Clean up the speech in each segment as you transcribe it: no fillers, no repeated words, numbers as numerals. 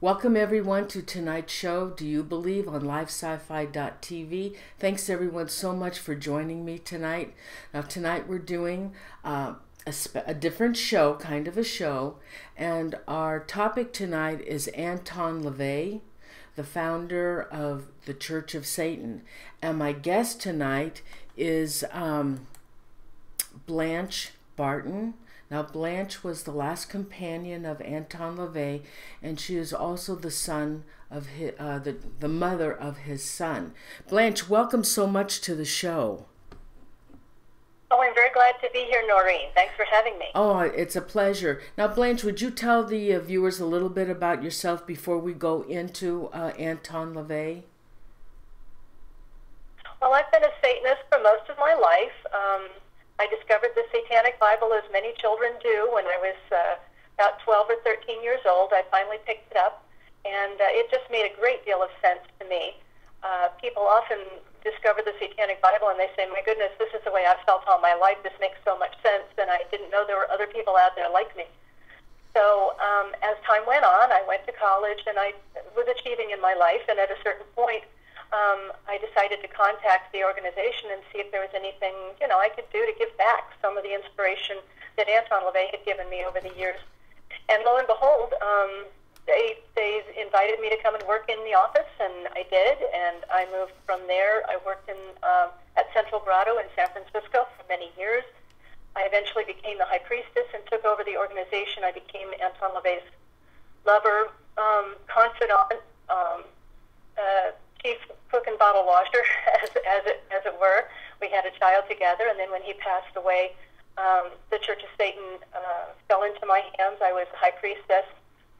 Welcome everyone to tonight's show, Do You Believe, on livesci-fi.tv. Thanks everyone so much for joining me tonight. Now tonight we're doing a different show, kind of a show, and our topic tonight is Anton Lavey, the founder of the Church of Satan. And my guest tonight is Blanche Barton. Now, Blanche was the last companion of Anton Lavey, and she is also the son of his, the mother of his son. Blanche, welcome so much to the show. Oh, I'm very glad to be here, Noreen. Thanks for having me. Oh, it's a pleasure. Now, Blanche, would you tell the viewers a little bit about yourself before we go into Anton Lavey? Well, I've been a Satanist for most of my life. I discovered the Satanic Bible, as many children do, when I was about 12 or 13 years old. I finally picked it up, and it just made a great deal of sense to me. People often discover the Satanic Bible and they say, my goodness, this is the way I've felt all my life. This makes so much sense, and I didn't know there were other people out there like me. So as time went on, I went to college, and I was achieving in my life, and at a certain point, I decided to contact the organization and see if there was anything, I could do to give back some of the inspiration that Anton Lavey had given me over the years. And lo and behold, they invited me to come and work in the office, and I did, and I moved from there. I worked at Central Grotto in San Francisco for many years. I eventually became the high priestess and took over the organization. I became Anton Lavey's lover, confidant, chief cook and bottle washer, as it were. We had a child together, and then when he passed away, the Church of Satan fell into my hands. I was high priestess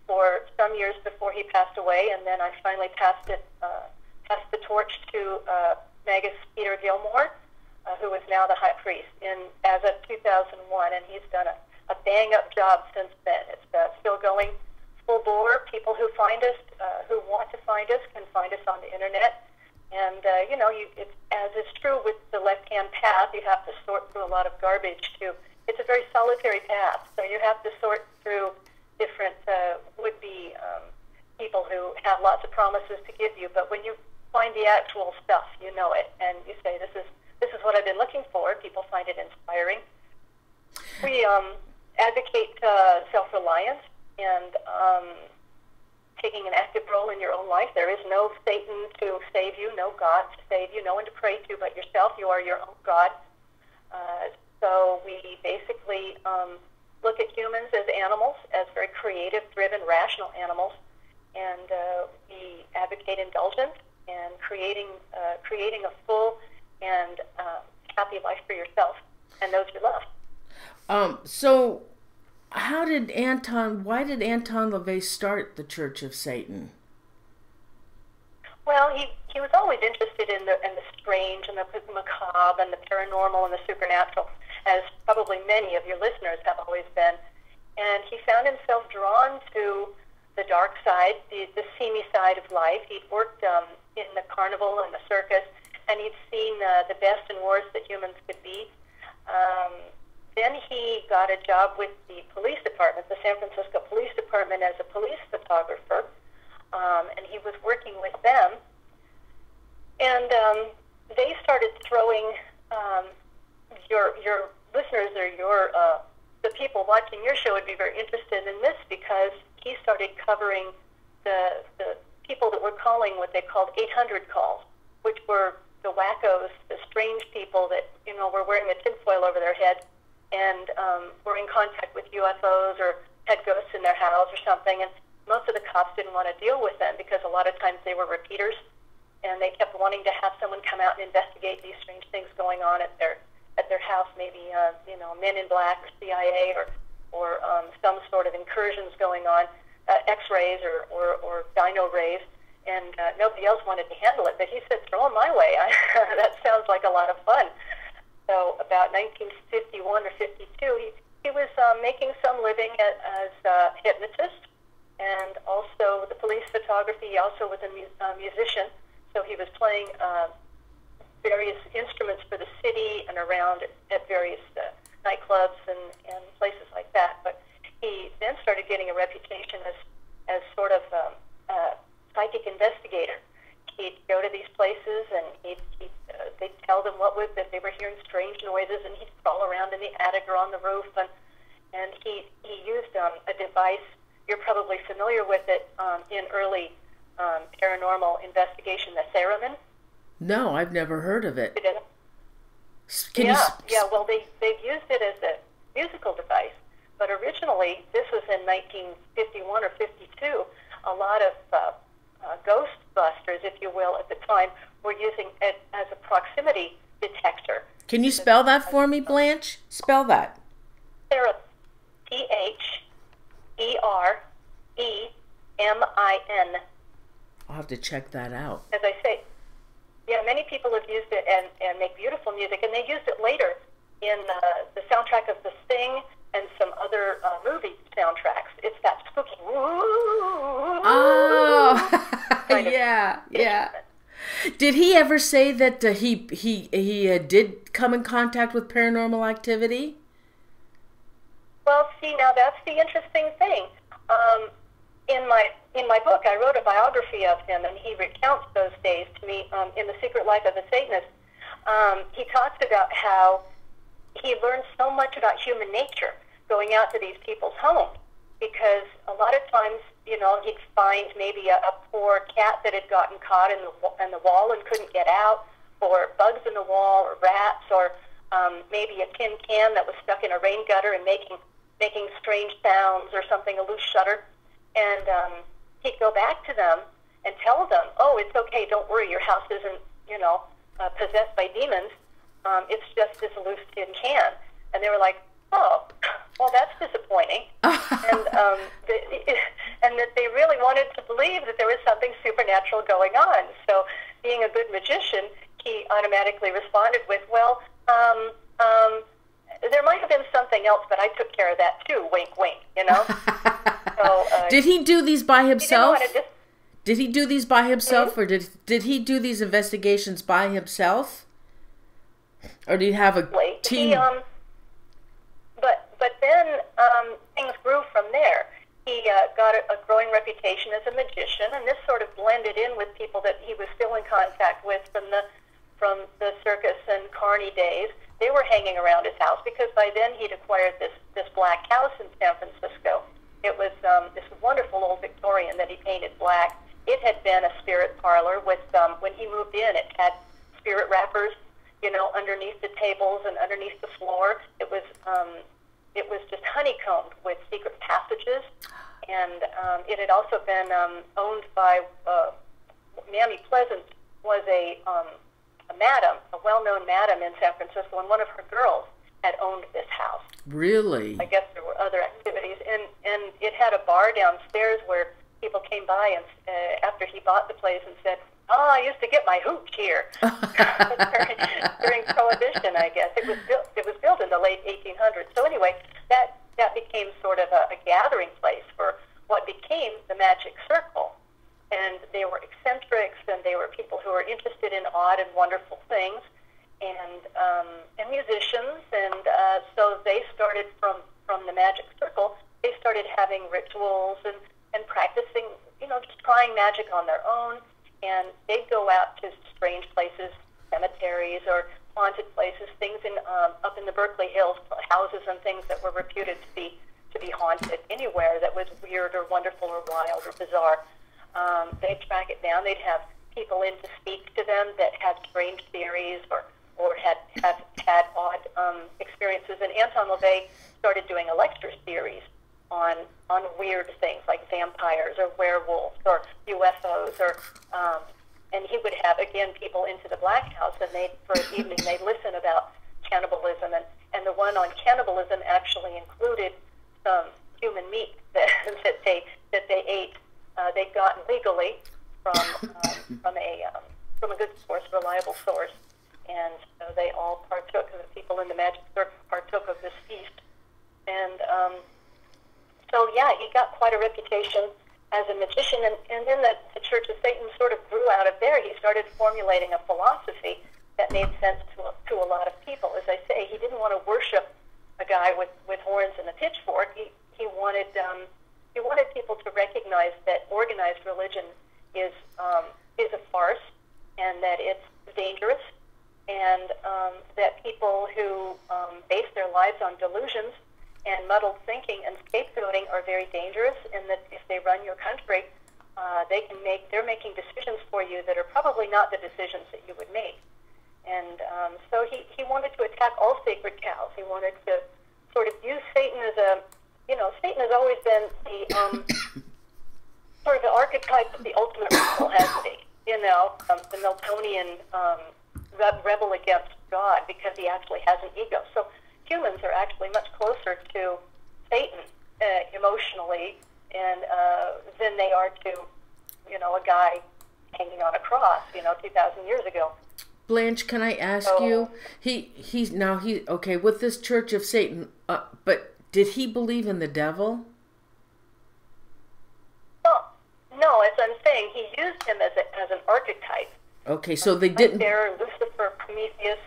for some years before he passed away, and then I finally passed the torch to Magus Peter Gilmore, who is now the high priest as of 2001, and he's done a bang-up job since then. It's still going full bore. People who find us, who want to find us, can find us on the internet. And, as is true with the left-hand path, you have to sort through a lot of garbage, too. It's a very solitary path, so you have to sort through different would-be people who have lots of promises to give you. But when you find the actual stuff, you know it, and you say, this is what I've been looking for. People find it inspiring. We advocate self-reliance and taking an active role in your own life. There is no Satan to save you, no God to save you, no one to pray to but yourself. You are your own God. So we basically look at humans as animals, as very creative, driven, rational animals, and we advocate indulgence and creating a full and happy life for yourself and those you love. So why did Anton Lavey start the Church of Satan? Well, he was always interested in the strange and the macabre and the paranormal and the supernatural, as probably many of your listeners have always been. And he found himself drawn to the dark side, the seamy side of life. He'd worked in the carnival and the circus, and he'd seen the best and worst that humans could be. Then he got a job with the police department, the San Francisco Police Department, as a police photographer, and he was working with them. And they started throwing your listeners or the people watching your show would be very interested in this, because he started covering the people that were calling what they called 800 calls, which were the wackos, the strange people that were wearing a tinfoil over their head and were in contact with UFOs or had ghosts in their house or something. And most of the cops didn't want to deal with them because a lot of times they were repeaters, and they kept wanting to have someone come out and investigate these strange things going on at their house, maybe Men in Black or CIA or some sort of incursions going on, X-rays or dino rays, and nobody else wanted to handle it. But he said, throw them my way. That sounds like a lot of fun. So about 1951 or 52, he was making some living as a hypnotist, and also the police photography. He also was a musician, so he was playing various instruments for the city and around at various nightclubs and places like that. But he then started getting a reputation as sort of psychic investigator. He'd go to these places, and they'd tell them that they were hearing strange noises, and he'd crawl around in the attic or on the roof, and he used a device. You're probably familiar with it in early paranormal investigation, the theremin. No, I've never heard of it. Well, they've used it as a musical device, but originally, this was in 1951 or 52, a lot of ghostbusters, if you will, at the time, were using it as a proximity detector. Can you spell that for me, Blanche? Spell that. Theremin. Theremin. I'll have to check that out. As I say, yeah, many people have used it and make beautiful music, and they used it later in the soundtrack of The Thing and some other movie soundtracks. It's that spooky yeah. Did he ever say that he did come in contact with paranormal activity? Well, see, now that's the interesting thing. In my book, I wrote a biography of him, and he recounts those days to me in The Secret Life of a Satanist. He talks about how he learned so much about human nature going out to these people's homes, because a lot of times, he'd find maybe a poor cat that had gotten caught in the wall and couldn't get out, or bugs in the wall, or rats, or maybe a tin can that was stuck in a rain gutter and making strange sounds or something, a loose shutter. And he'd go back to them and tell them, oh, it's okay, don't worry, your house isn't, possessed by demons. It's just this loose tin can. And they were like, oh, well, that's disappointing. And that they really wanted to believe that there was something supernatural going on. So being a good magician, he automatically responded with, well, there might have been something else, but I took care of that too, wink, wink, So, did he do these by himself? Did he do these by himself, or did he do these investigations by himself? Or did he have a team? But then things grew from there. He got a growing reputation as a magician, and this sort of blended in with people that he was still in contact with from the circus and carny days. They were hanging around his house because by then he'd acquired this black house in San Francisco. It was this wonderful old Victorian that he painted black. It had been a spirit parlor with, when he moved in, it had spirit wrappers, underneath the tables and underneath the floor. It was just honeycombed with secret passages, and it had also been owned by Mammy Pleasant was a madam, a well-known madam in San Francisco, and one of her girls had owned this house. Really? I guess there were other activities, and it had a bar downstairs where people came by and after he bought the place and said, "Oh, I used to get my hooch here." during Prohibition, I guess it was built in the late 1800s. So anyway, that became sort of a gathering place for what became the Magic Circle. And they were eccentrics, and they were people who were interested in odd and wonderful things, and musicians. And so they started from the Magic Circle. They started having rituals and practicing, just trying magic on their own. And they'd go out to strange places, cemeteries or haunted places, things up in the Berkeley Hills, houses and things that were reputed to be haunted anywhere that was weird or wonderful or wild or bizarre. They'd track it down. They'd have people in to speak to them that had strange theories or had odd experiences. And Anton Lavey started doing a lecture series on weird things like vampires or werewolves or UFOs and he would have, again, people into the Black House, and for an evening they'd listen about cannibalism, and the one on cannibalism actually included some human meat that they ate. They'd gotten legally from a good source, reliable source, and so they all partook. The people in the Magic Circle partook of this feast, and so yeah, he got quite a reputation as a magician, and then the Church of Satan sort of grew out of there. He started formulating a philosophy that made sense to a lot of people. As I say, he didn't want to worship a guy with horns and a pitchfork. He wanted wanted people to recognize that organized religion is a farce, and that it's dangerous, and that people who base their lives on delusions and muddled thinking and scapegoating are very dangerous, and that if they run your country, they're making decisions for you that are probably not the decisions that you would make. And so he wanted to attack all sacred cows. He wanted to sort of use Satan as a, Satan has always been the sort of the archetype of the ultimate rebel, has to be. The Miltonian rebel against God, because he actually has an ego. So humans are actually much closer to Satan emotionally and than they are to, a guy hanging on a cross, 2,000 years ago. Blanche, can I ask you? He's okay with this Church of Satan, but did he believe in the devil? Well, no, as I'm saying, he used him as an archetype. Okay, so they didn't. There, Lucifer, Prometheus,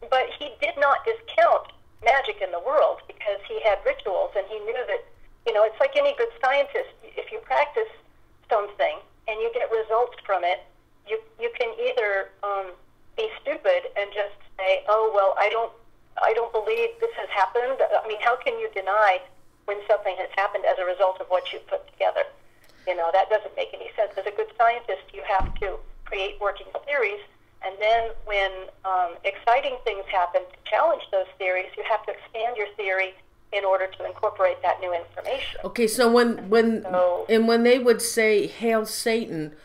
but he did not discount magic in the world, because he had rituals, and he knew that, it's like any good scientist. If you practice something and you get results from it, you can either be stupid and just say, oh, well, I don't believe this has happened. I mean, how can you deny when something has happened as a result of what you put together? That doesn't make any sense. As a good scientist, you have to create working theories, and then when exciting things happen to challenge those theories, you have to expand your theory in order to incorporate that new information. Okay, so when they would say, "Hail Satan,"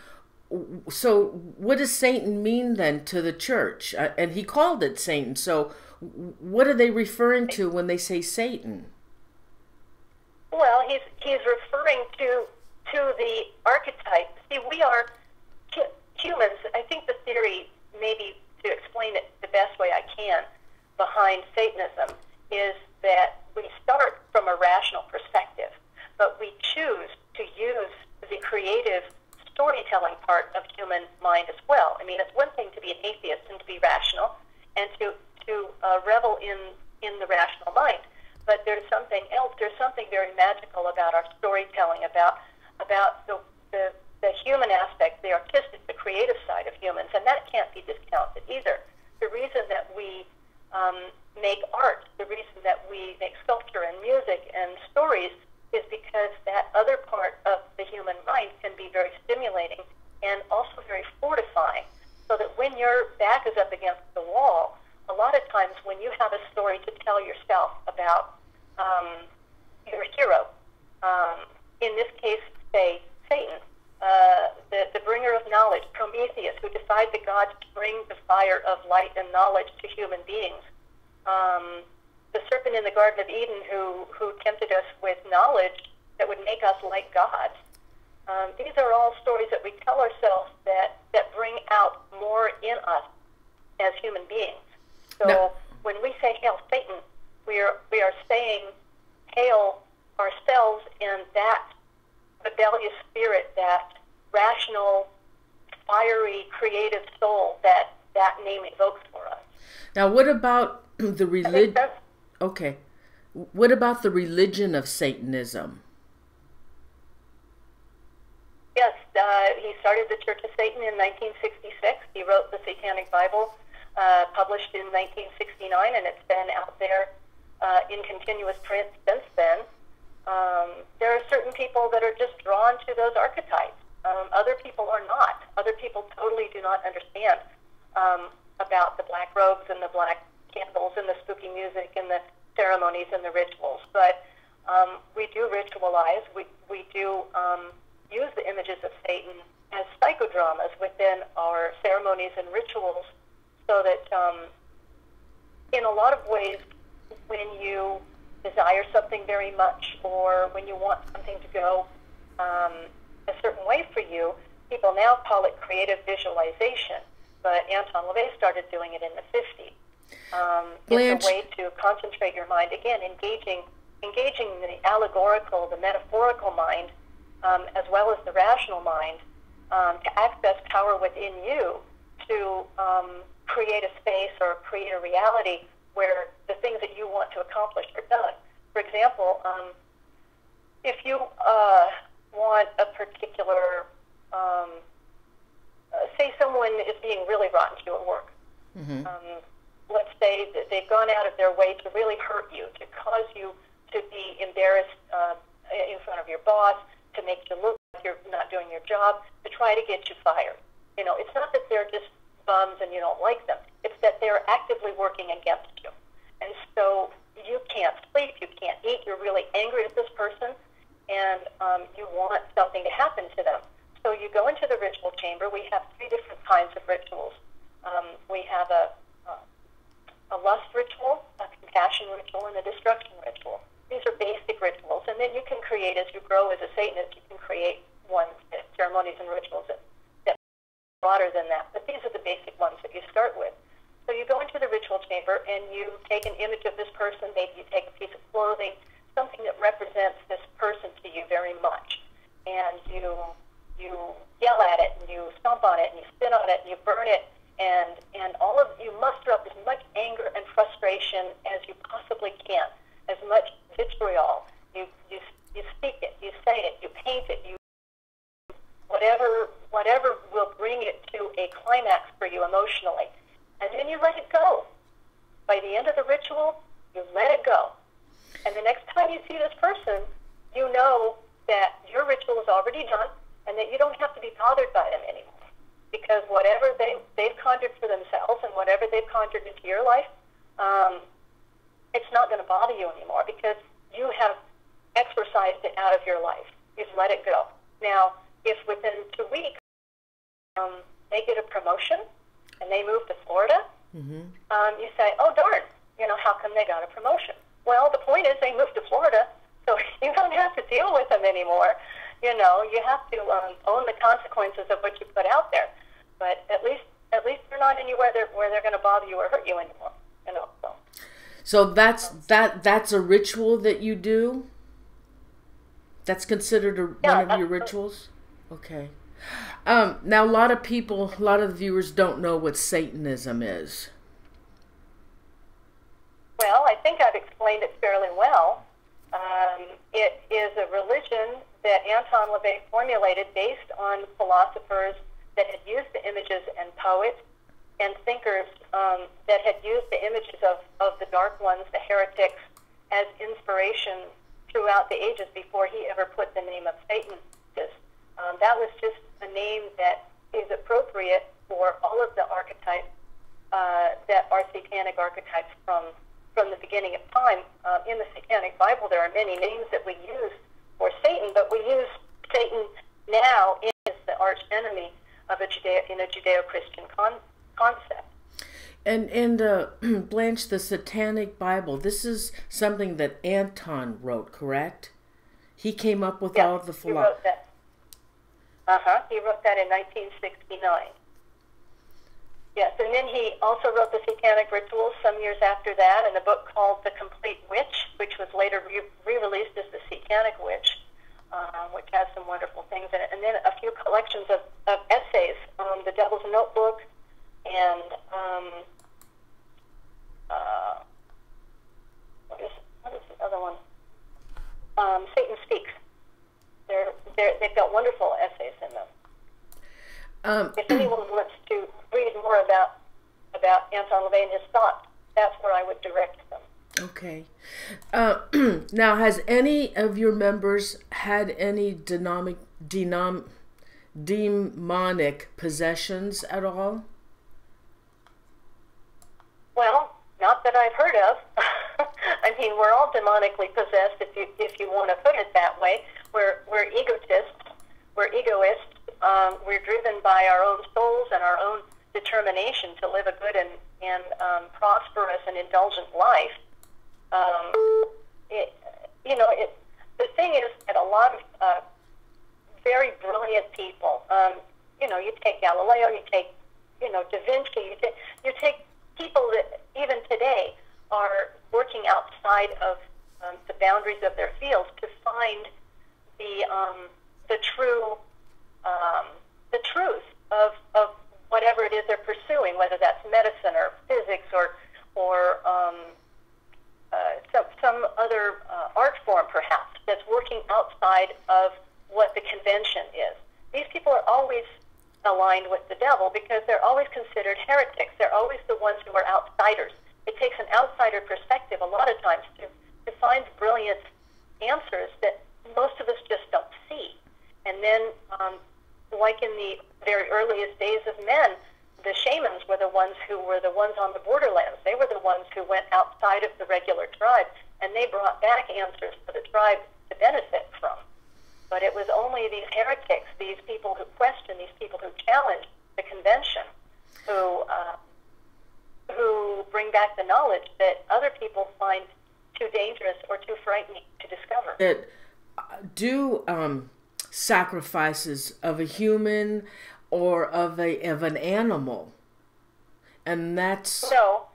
so what does Satan mean then to the church? And he called it Satan. So what are they referring to when they say Satan? Well, he's referring to the archetype. See, we are humans. I think the theory, maybe to explain it the best way I can, behind Satanism is that we start from a rational perspective, but we choose to use the creative storytelling part of human mind as well. I mean, it's one thing to be an atheist and to be rational and to revel in the rational mind, but there's something else. There's something very magical about our storytelling, about the human aspect, the artistic, the creative side of humans, and that can't be discounted either. The reason that we make art, the reason that we make sculpture and music and stories is because that other part of the human mind can be very stimulating and also very fortifying, so that when your back is up against the wall, a lot of times when you have a story to tell yourself about your hero, in this case, say, Satan, the bringer of knowledge, Prometheus, who defied the gods to bring the fire of light and knowledge to human beings, the serpent in the Garden of Eden who tempted us with knowledge that would make us like gods. These are all stories that we tell ourselves that bring out more in us as human beings. So no. When we say hail Satan, we are saying hail ourselves and that rebellious spirit, that rational, fiery, creative soul that name evokes for us. Now, what about the religion? Okay, what about the religion of Satanism? Yes, he started the Church of Satan in 1966. He wrote the Satanic Bible, published in 1969, and it's been out there in continuous print since then. There are certain people that are just drawn to those archetypes. Other people are not. Other people totally do not understand about the black robes and the black candles and the spooky music and the ceremonies and the rituals. But we do ritualize. We do use the images of Satan as psychodramas within our ceremonies and rituals, so that in a lot of ways, when you desire something very much, or when you want something to go a certain way for you, people now call it creative visualization. But Anton Lavey started doing it in the 50s. It's a way to concentrate your mind, again, engaging the allegorical, the metaphorical mind, as well as the rational mind, to access power within you to create a space or create a reality where the things that you want to accomplish are done. For example, if you want a particular, say someone is being really rotten to you at work. Mm-hmm. Let's say that they've gone out of their way to really hurt you, to cause you to be embarrassed in front of your boss, to make you look like you're not doing your job, to try to get you fired. You know, it's not that they're just bums and you don't like them. It's that they're actively working against you. And so you can't sleep, you can't eat, you're really angry at this person, and you want something to happen to them. So you go into the ritual chamber. We have 3 different kinds of rituals. We have a lust ritual, a compassion ritual, and a destruction ritual. These are basic rituals, and then you can create, as you grow as a Satanist, you can create ceremonies and rituals that are broader than that. But these are the basic ones that you start with. So you go into the ritual chamber, and you take an image of this person. Maybe you take a piece of clothing, something that represents this person to you very much, and you yell at it, and you stomp on it, and you spit on it, and you burn it, and you muster up as much anger and frustration as you possibly can, as much vitriol. You speak it, you say it, you paint it, you whatever will bring it to a climax for you emotionally, and then you let it go. By the end of the ritual, you let it go, and the next time you see this person, you know that your ritual is already done, and that you don't have to be bothered by them anymore. Because whatever they've conjured for themselves and whatever they've conjured into your life, it's not going to bother you anymore because you have exorcised it out of your life. You've let it go. Now, if within 2 weeks they get a promotion and they move to Florida, mm-hmm. You say, oh, darn, how come they got a promotion? Well, the point is they moved to Florida, so you don't have to deal with them anymore. You have to own the consequences of what you put out there. But at least they're not anywhere where they're going to bother you or hurt you anymore. So that's a ritual that you do? That's considered one of your rituals? Okay. Now, a lot of the viewers don't know what Satanism is. Well, I think I've explained it fairly well. It is a religion that Anton Lavey formulated based on philosophers that had used the images and poets and thinkers that had used the images of the dark ones, the heretics, as inspiration throughout the ages before he ever put the name of Satan. That was just a name that is appropriate for all of the archetypes that are satanic archetypes from the beginning of time. In the Satanic Bible, there are many names that we use for Satan, but we use Satan now as the arch enemy of in a Judeo-Christian concept. And Blanche, the Satanic Bible, this is something that Anton wrote, correct? He came up with all of the philosophy. He wrote that. He wrote that in 1969. Yes, and then he also wrote the Satanic Rituals some years after that in a book called The Complete Witch, which was later re-released as The Satanic Witch, which has some wonderful things in it. And then a few collections of essays, The Devil's Notebook, and what is the other one? Satan Speaks. They've got wonderful essays in them. If anyone wants to read more about Anton Lavey and his thoughts, that's where I would direct them. Okay. Now, has any of your members had any demonic possessions at all? Well, not that I've heard of. I mean, we're all demonically possessed, if you want to put it that way. We're egotists. We're egoists. We're driven by our own souls and our own determination to live a good and prosperous and indulgent life. The thing is that a lot of very brilliant people, you take Galileo, you take, Da Vinci, you take people that even today are working outside of the boundaries of their fields to find the truth of whatever it is they're pursuing, whether that's medicine or physics or some other art form, perhaps. that's working outside of what the convention is. These people are always aligned with the devil because they're always considered heretics. They're always the ones who are outsiders. It takes an outsider perspective a lot of times to find brilliant answers that most of us just don't see. And then, like in the very earliest days of men, the shamans were the ones who were the ones on the borderlands. They were the ones who went outside of the regular tribe, and they brought back answers for the tribe to benefit from. But it was only these heretics, these people who question, these people who challenge the convention, who bring back the knowledge that other people find too dangerous or too frightening to discover. Do sacrifices of a human or of an animal, and that's no.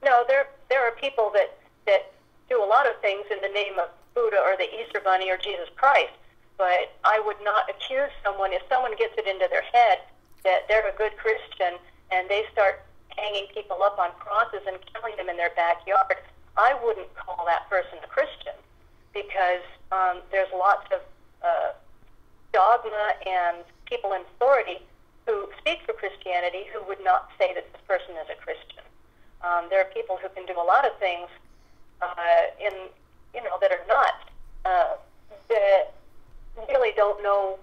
There are people that do a lot of things in the name of Buddha or the Easter Bunny or Jesus Christ, but I would not accuse someone if someone gets it into their head that they're a good Christian and they start hanging people up on crosses and killing them in their backyard. I wouldn't call that person a Christian because there's lots of dogma and people in authority who speak for Christianity who would not say that this person is a Christian. There are people who can do a lot of things that are not, that really don't know,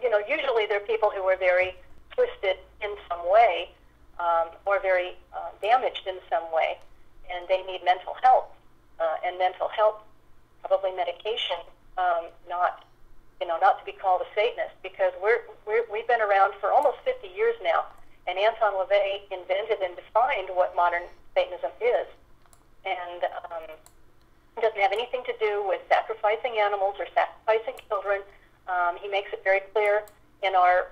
usually they're people who are very twisted in some way or very damaged in some way, and they need mental help. And mental help, probably medication, not to be called a Satanist, because we've been around for almost 50 years now, and Anton Lavey invented and defined what modern Satanism is. And it doesn't have anything to do with sacrificing animals or sacrificing children. He makes it very clear in our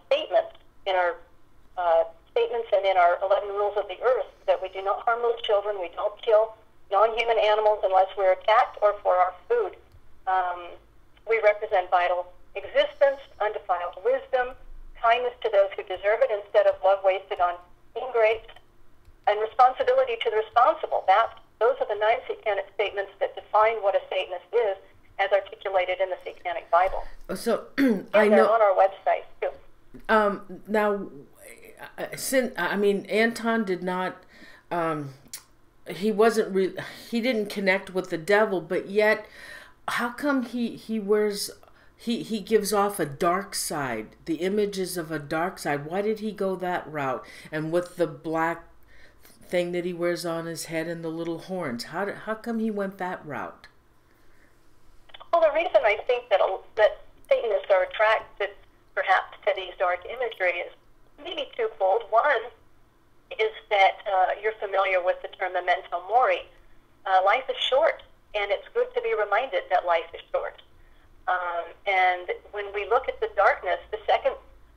statements, and in our 11 rules of the earth, that we do not harm little children, we don't kill non-human animals unless we're attacked or for our food. We represent vital existence, undefiled wisdom, kindness to those who deserve it instead of love wasted on ingrates, and responsibility to the responsible. Those are the 9 satanic statements that define what a Satanist is, as articulated in the Satanic Bible. So I know they're on our website too. Now, Anton did not. He didn't connect with the devil, but yet, how come he gives off a dark side, the images of a dark side? Why did he go that route? And with the black thing that he wears on his head and the little horns, how come he went that route? Well, the reason I think that Satanists are attracted perhaps to these dark imagery is maybe twofold. One is that you're familiar with the term memento mori. Life is short, and it's good to be reminded that life is short. And when we look at the darkness, the second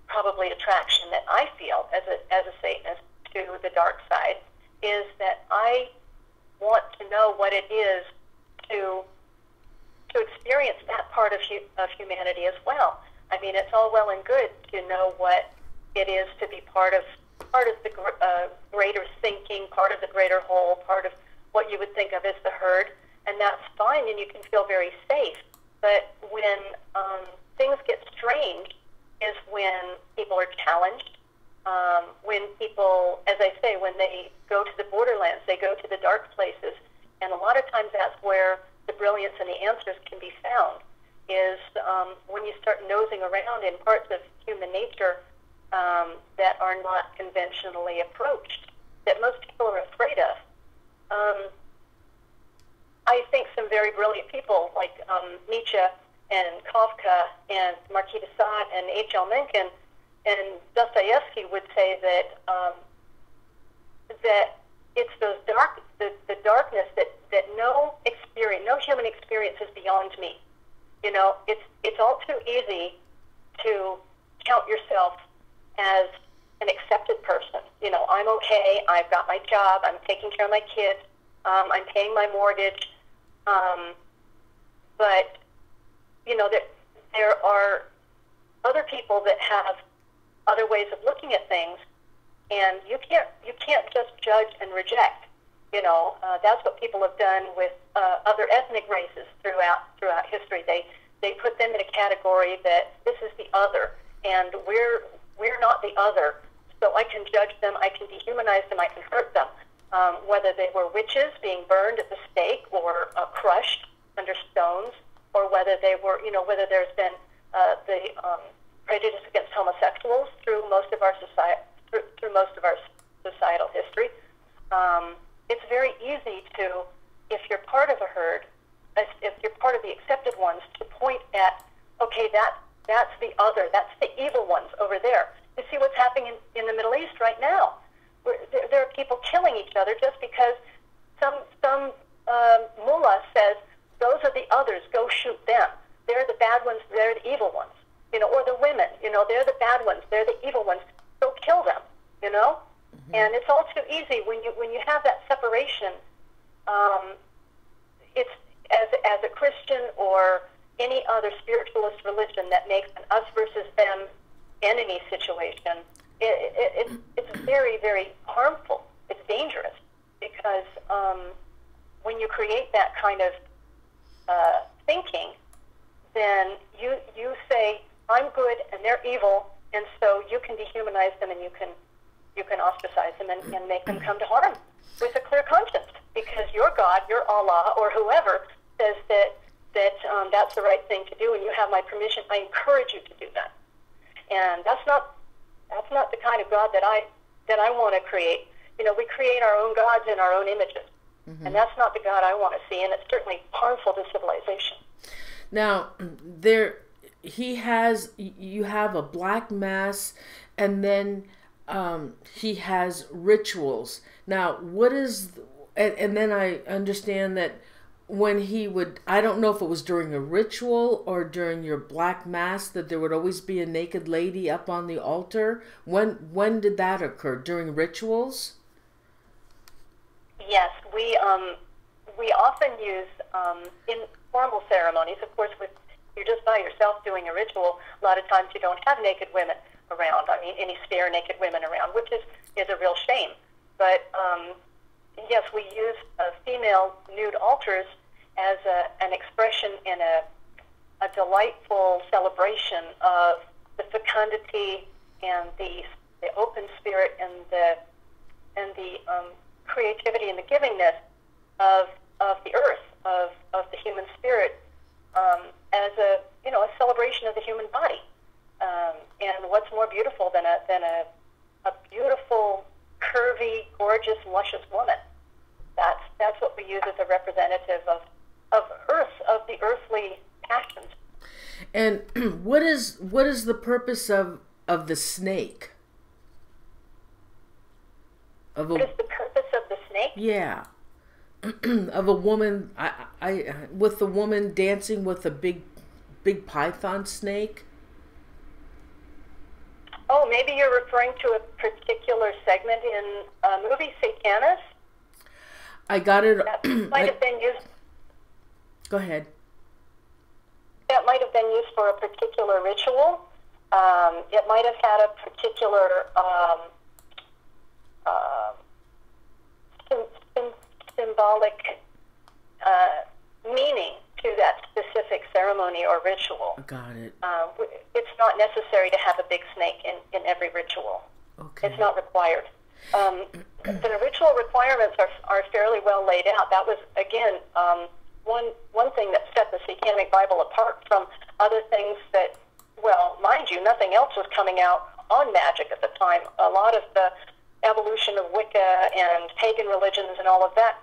probably attraction that I feel as a Satanist to the dark side is that I want to know what it is to experience that part of humanity as well. I mean, it's all well and good to know what it is to be part of the greater thinking, part of the greater whole, part of what you would think of as the herd, and that's fine, and you can feel very safe. But when things get strange is when people are challenged, when people, as I say, when they go to the borderlands, they go to the dark places, and a lot of times that's where the brilliance and the answers can be found, is when you start nosing around in parts of human nature that are not conventionally approached, that most people are afraid of. I think some very brilliant people like Nietzsche and Kafka and Marquis de Sade and H.L. Mencken and Dostoevsky would say that that it's those the darkness that no human experience is beyond me. It's all too easy to count yourself as an accepted person. I'm okay, I've got my job, I'm taking care of my kids, I'm paying my mortgage, but there are other people that have other ways of looking at things, and you can't just judge and reject. That's what people have done with other ethnic races throughout history. They put them in a category that this is the other, and we're not the other. So I can judge them, I can dehumanize them, I can hurt them. Whether they were witches being burned at the stake or crushed under stones, or whether they were, whether there's been the prejudice against homosexuals through most of our societal history. It's very easy to, if you're part of a herd, if you're part of the accepted ones, to point at, okay, that's the other, that's the evil ones over there. You see what's happening in the Middle East right now. There are people killing each other just because some mullah says, those are the others, go shoot them. They're the bad ones, they're the evil ones. Or the women, they're the bad ones, they're the evil ones, go kill them, Mm-hmm. And it's all too easy when you have that separation. It's as a Christian or any other spiritualist religion that makes an us versus them enemy situation, it's very, very harmful. It's dangerous because when you create that kind of thinking, then you say, I'm good and they're evil, and so you can dehumanize them and you can ostracize them and make them come to harm with a clear conscience, because your God, your Allah, or whoever says that that's the right thing to do, and you have my permission. I encourage you to do that. And that's not the kind of God that I want to create. We create our own gods in our own images, mm-hmm. and that's not the God I want to see, and it's certainly harmful to civilization. Now, you have a black mass, and then he has rituals. Now, what is, and then I understand that when he would, I don't know if it was during a ritual or during your black mass, that there would always be a naked lady up on the altar. When did that occur? During rituals? Yes, we often use in formal ceremonies. Of course, if you're just by yourself doing a ritual, a lot of times you don't have naked women around. I mean, any spare naked women around, which is a real shame. But yes, we use female nude altars as an expression and a delightful celebration of the fecundity and the open spirit and the creativity and the givingness of the earth, of the human spirit, as a celebration of the human body. And what's more beautiful than a beautiful, curvy, gorgeous, luscious woman? That's what we use as a representative of earth, of the earthly passions. And what is the purpose of the snake? What is the purpose of the snake? Yeah, of a woman. I with the woman dancing with a big python snake. Oh, maybe you're referring to a particular segment in a movie, Satanas? I got it. That might have been used. Go ahead. That might have been used for a particular ritual. It might have had a particular symbolic meaning to that specific ceremony or ritual. Got it. It's not necessary to have a big snake in every ritual. Okay. It's not required. The ritual requirements are fairly well laid out. That was, again, one thing that set the Satanic Bible apart from other things that, well, mind you, nothing else was coming out on magic at the time. A lot of the evolution of Wicca and pagan religions and all of that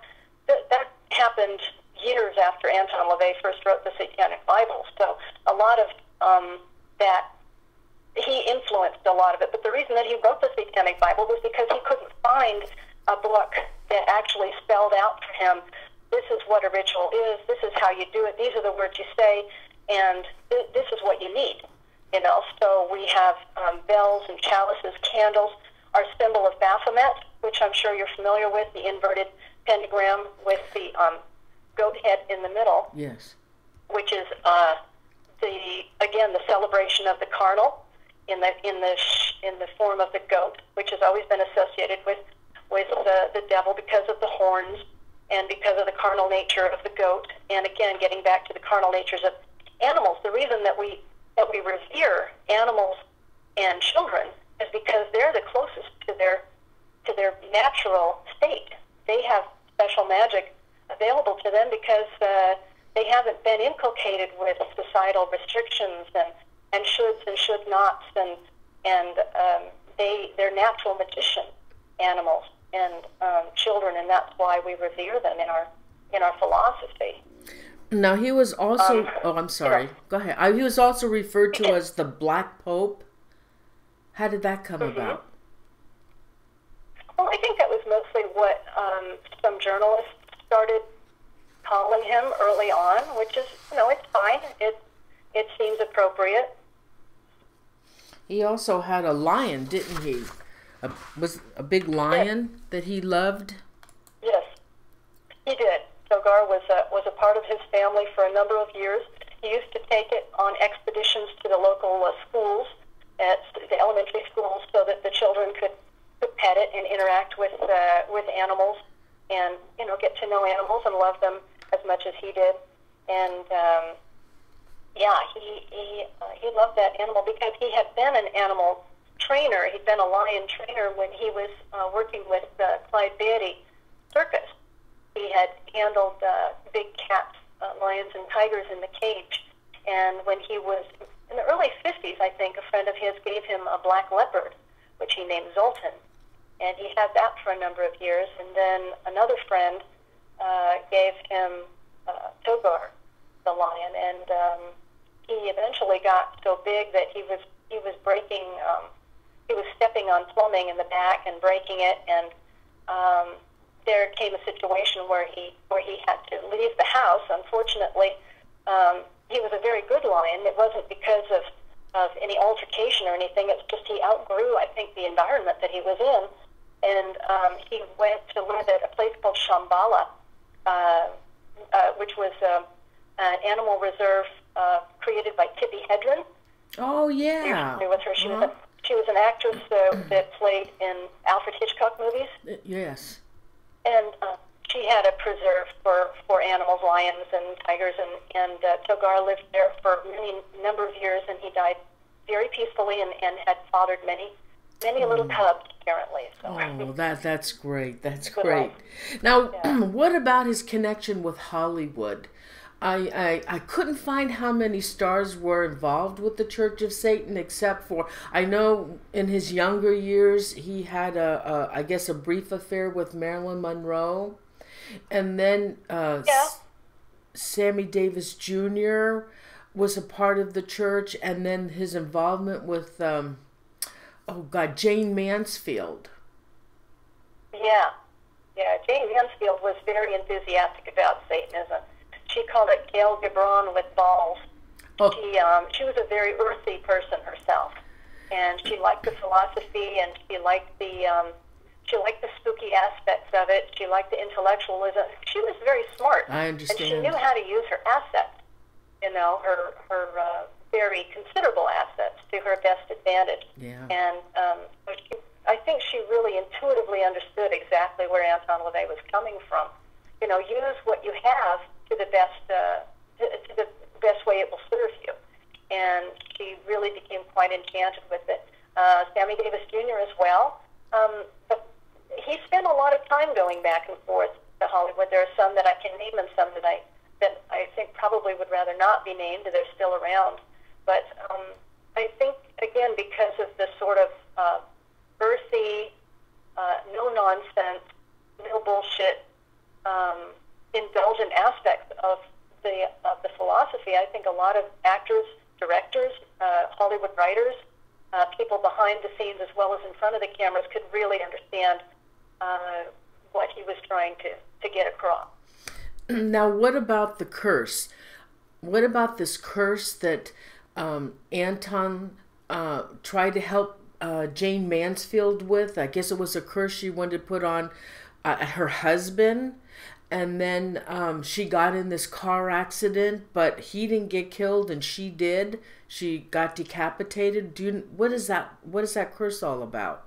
happened years after Anton Lavey first wrote the Satanic Bible. So a lot of that, he influenced a lot of it. But the reason that he wrote the Satanic Bible was because he couldn't find a book that actually spelled out for him, this is what a ritual is, this is how you do it, these are the words you say, and this is what you need. So we have bells and chalices, candles. Our symbol of Baphomet, which I'm sure you're familiar with, the inverted pentagram with the goat head in the middle. Yes. Which is the celebration of the carnal in the form of the goat, which has always been associated with with the devil because of the horns and because of the carnal nature of the goat. And again, getting back to the carnal natures of animals, the reason that we revere animals and children is because they're the closest to their natural state. They have special magic available to them because they haven't been inculcated with societal restrictions and shoulds and should nots, and they're natural magician animals and children, and that's why we revere them in our philosophy. Now, he was also, I'm sorry, go ahead. He was also referred to as the Black Pope. How did that come about? Well, I think that was mostly what some journalists started calling him early on, which is, it's fine. It seems appropriate. He also had a lion, didn't he? Was a big lion that he loved? Yes, he did. Togar was a part of his family for a number of years. He used to take it on expeditions to the local schools, at the elementary schools, so that the children could pet it and interact with animals, and get to know animals and love them as much as he did. And he loved that animal because he had been an animal trainer. He'd been a lion trainer when he was working with Clyde Beatty Circus. He had handled big cats, lions, and tigers in the cage. And when he was in the early 50s, I think, a friend of his gave him a black leopard, which he named Zoltan. And he had that for a number of years. And then another friend gave him Togar, the lion. And he eventually got so big that he was breaking, he was stepping on plumbing in the back and breaking it. And there came a situation where he had to leave the house. Unfortunately, he was a very good lion. It wasn't because of any altercation or anything. It's just he outgrew, I think, the environment that he was in. And he went to live at a place called Shambhala, which was an animal reserve created by Tippi Hedren. Oh, yeah. You're familiar with her. She was an actress that played in Alfred Hitchcock movies. Yes. And she had a preserve for animals, lions and tigers, and Togar lived there for a number of years, and he died very peacefully and had fathered many little cubs, apparently. So. Oh, that's great. That's great. Now, what about his connection with Hollywood? I couldn't find how many stars were involved with the Church of Satan, except for, I know in his younger years he had I guess a brief affair with Marilyn Monroe, and then Sammy Davis Jr. was a part of the church, and then his involvement with Jane Mansfield. Yeah, Jane Mansfield was very enthusiastic about Satanism. She called it Gail Gibran with balls. Oh. She was a very earthy person herself, and she liked the philosophy, and she liked the spooky aspects of it. She liked the intellectualism. She was very smart. I understand. And she knew how to use her assets, her very considerable assets to her best advantage. Yeah. And I think she really intuitively understood exactly where Anton LaVey was coming from. Use what you have to the best way it will serve you. And she really became quite enchanted with it. Sammy Davis Jr. as well. But he spent a lot of time going back and forth to Hollywood. There are some that I can name and some that I think probably would rather not be named. They're still around. But I think, again, because of the sort of earthy, no-nonsense, no bullshit, indulgent aspects of the philosophy, I think a lot of actors, directors, Hollywood writers, people behind the scenes as well as in front of the cameras could really understand what he was trying to get across. Now, what about the curse? What about this curse that Anton tried to help Jane Mansfield with? I guess it was a curse she wanted to put on her husband, and then she got in this car accident, but he didn't get killed and she did. She got decapitated. What is that curse all about?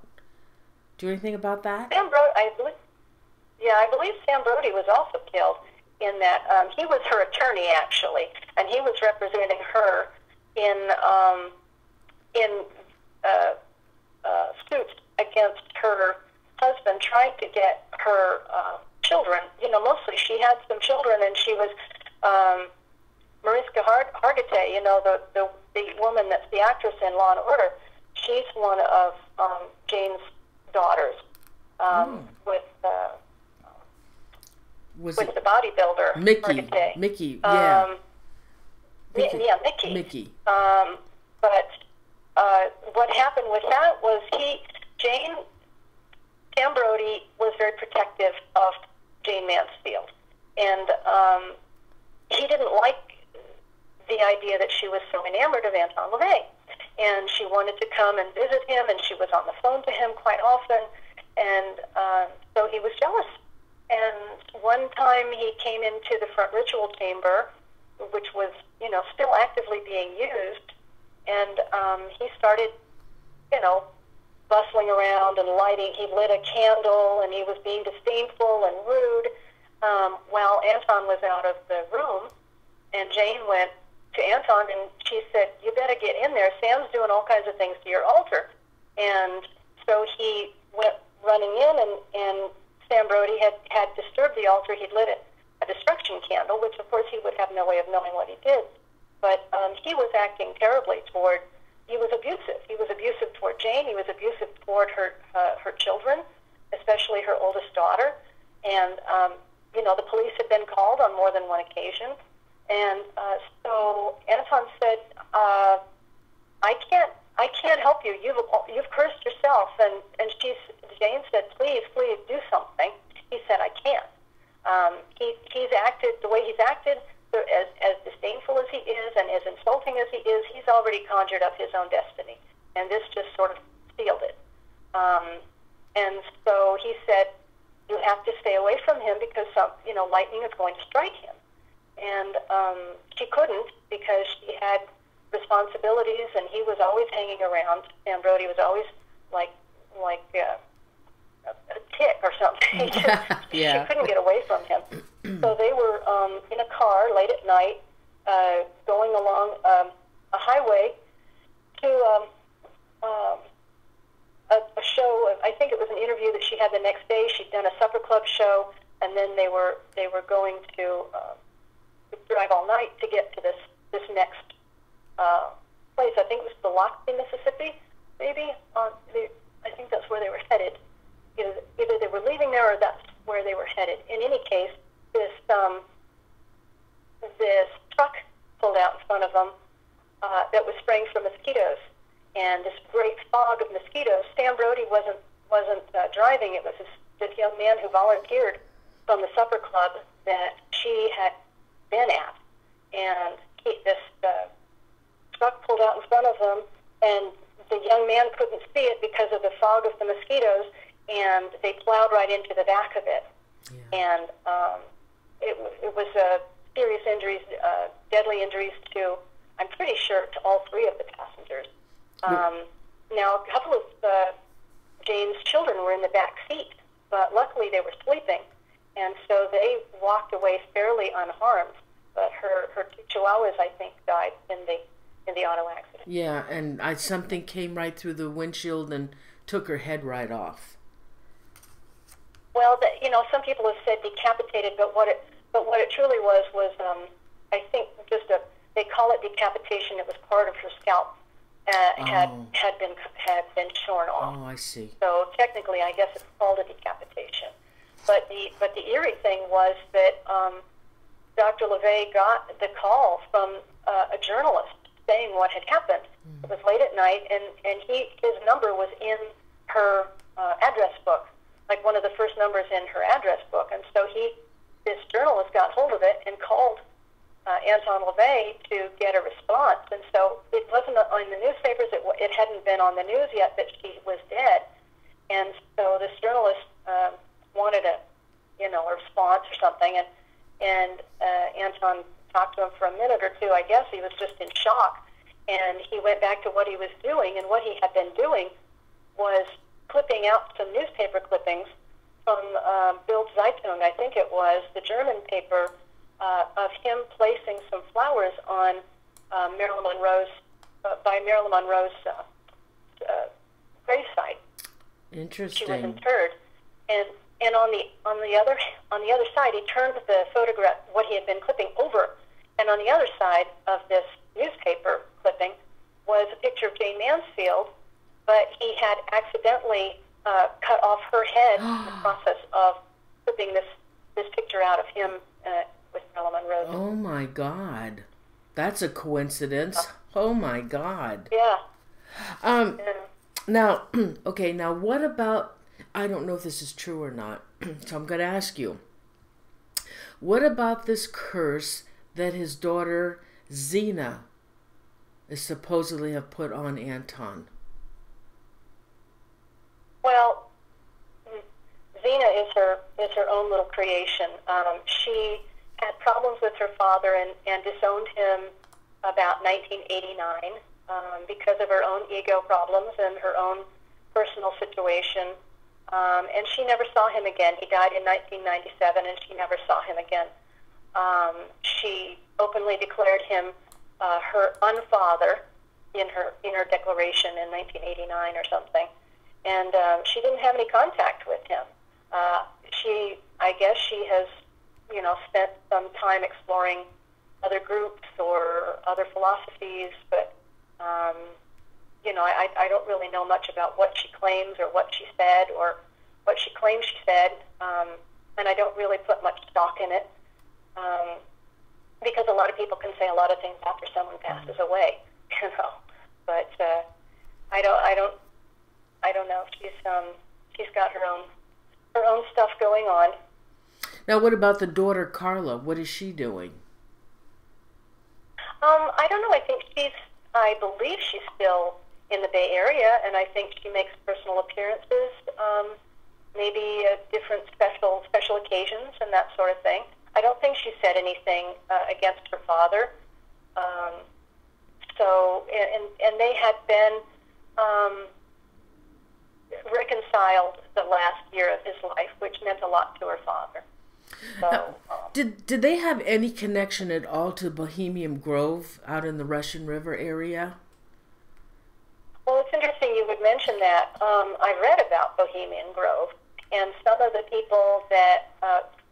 Do you know anything about that? Sam Brody, I believe Sam Brody was also killed in that. He was her attorney, actually, and he was representing her in suits against her husband, trying to get her children. Mostly she had some children, and she was Mariska Hargitay, the woman that's the actress in Law and Order. She's one of Jane's daughters, with the bodybuilder Hargitay. Mickey, yeah. Mickey. But what happened with that was Sam Brody was very protective of Jane Mansfield, and he didn't like the idea that she was so enamored of Anton Lavey, and she wanted to come and visit him, and she was on the phone to him quite often, and so he was jealous. And one time he came into the front ritual chamber, which was, still actively being used, and he started, bustling around and lighting. He lit a candle, and he was being disdainful and rude, while Anton was out of the room. And Jane went to Anton, and she said, "You better get in there. Sam's doing all kinds of things to your altar." And so he went running in, and Sam Brody had disturbed the altar. He'd lit a destruction candle, which, of course, he would have no way of knowing what he did. But he was acting terribly toward. He was abusive. He was abusive toward Jane. He was abusive toward her children, especially her oldest daughter. And the police had been called on more than one occasion. And so Anton said, "I can't help you. You've cursed yourself." And Jane said, "Please do something." He said, "I can't." He's acted the way he's acted, as disdainful as he is and as insulting as he is. He's already conjured up his own destiny, and this just sort of sealed it. And so he said, "You have to stay away from him because lightning is going to strike him." And she couldn't, because she had responsibilities, and he was always hanging around. Sam Brody was always like a tick or something. Yeah. She couldn't get away from him. So they were in a car late at night, going along a highway to a show. I think it was an interview that she had the next day. She'd done a supper club show, and then they were going to drive all night to get to this next place. I think it was Biloxi, Mississippi, maybe. I think that's where they were headed. Either they were leaving there or that's where they were headed. In any case, this truck pulled out in front of them that was spraying for mosquitoes, and this great fog of mosquitoes. Sam Brody wasn't driving. It was this young man who volunteered from the supper club that she had been at, and this truck pulled out in front of them, and the young man couldn't see it because of the fog of the mosquitoes, and they plowed right into the back of it. Yeah. And it was serious injuries, deadly injuries to, I'm pretty sure, to all three of the passengers. Now, a couple of Jane's children were in the back seat, but luckily they were sleeping, and so they walked away fairly unharmed. But her two chihuahuas, I think, died in the auto accident. Yeah, and something came right through the windshield and took her head right off. Well, some people have said decapitated, but what it truly was I think they call it decapitation. It was part of her scalp had been shorn off. Oh, I see. So technically, I guess it's called a decapitation. But the eerie thing was that Dr. LaVey got the call from a journalist saying what had happened. Mm. It was late at night, and his number was in her address book, like one of the first numbers in her address book. And so this journalist got hold of it and called Anton Lavey to get a response. And so it wasn't on the newspapers. It hadn't been on the news yet that she was dead. And so this journalist wanted a response or something. And Anton talked to him for a minute or two. I guess he was just in shock. And he went back to what he was doing. And what he had been doing was clipping out some newspaper clippings from Bild Zeitung, I think it was, the German paper, of him placing some flowers on Marilyn Monroe's, by Marilyn Monroe's gravesite. Interesting. She was interred, and on the other side, he turned the photograph, what he had been clipping, over, and on the other side of this newspaper clipping was a picture of Jane Mansfield, but he had accidentally cut off her head in the process of clipping this picture out of him with Marilyn Monroe. Oh my God, that's a coincidence. Oh my God. Yeah. Yeah. Now, okay, now what about, I don't know if this is true or not, so I'm going to ask you, what about this curse that his daughter Zeena is supposedly have put on Anton? Well, Zeena is her own little creation. She had problems with her father and disowned him about 1989 because of her own ego problems and her own personal situation. And she never saw him again. He died in 1997, and she never saw him again. She openly declared him her unfather in her declaration in 1989 or something, and she didn't have any contact with him. I guess she has, spent some time exploring other groups or other philosophies, but I don't really know much about what she claims or what she said or what she claims she said, and I don't really put much stock in it, because a lot of people can say a lot of things after someone passes away, But I don't know. She's got her own stuff going on. Now, what about the daughter Carla? What is she doing? I don't know. I believe she's still in the Bay Area, and I think she makes personal appearances, maybe different special occasions and that sort of thing. I don't think she said anything against her father. And they had been reconciled the last year of his life, which meant a lot to her father. So, did they have any connection at all to Bohemian Grove out in the Russian River area? Well, it's interesting you would mention that. I read about Bohemian Grove, and some of the people that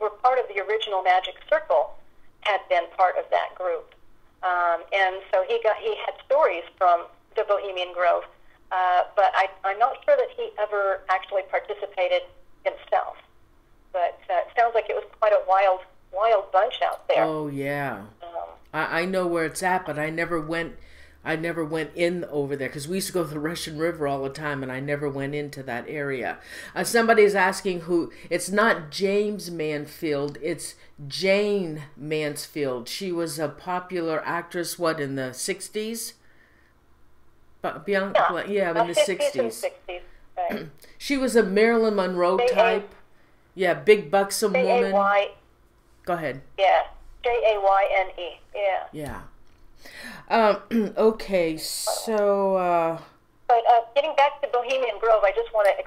were part of the original Magic Circle had been part of that group. And so he had stories from the Bohemian Grove, but I'm not sure that he ever actually participated himself. But it sounds like it was quite a wild bunch out there. Oh yeah, I know where it's at, but I never went in over there because we used to go to the Russian River all the time, and I never went into that area. Somebody's asking who. It's not James Mansfield. It's Jane Mansfield. She was a popular actress. What, in the '60s? Yeah, in the '60s. Right. She was a Marilyn Monroe type. Yeah, big buxom woman. Go ahead. Yeah, Jayne. Yeah. Yeah. Okay, so. But getting back to Bohemian Grove, I just want to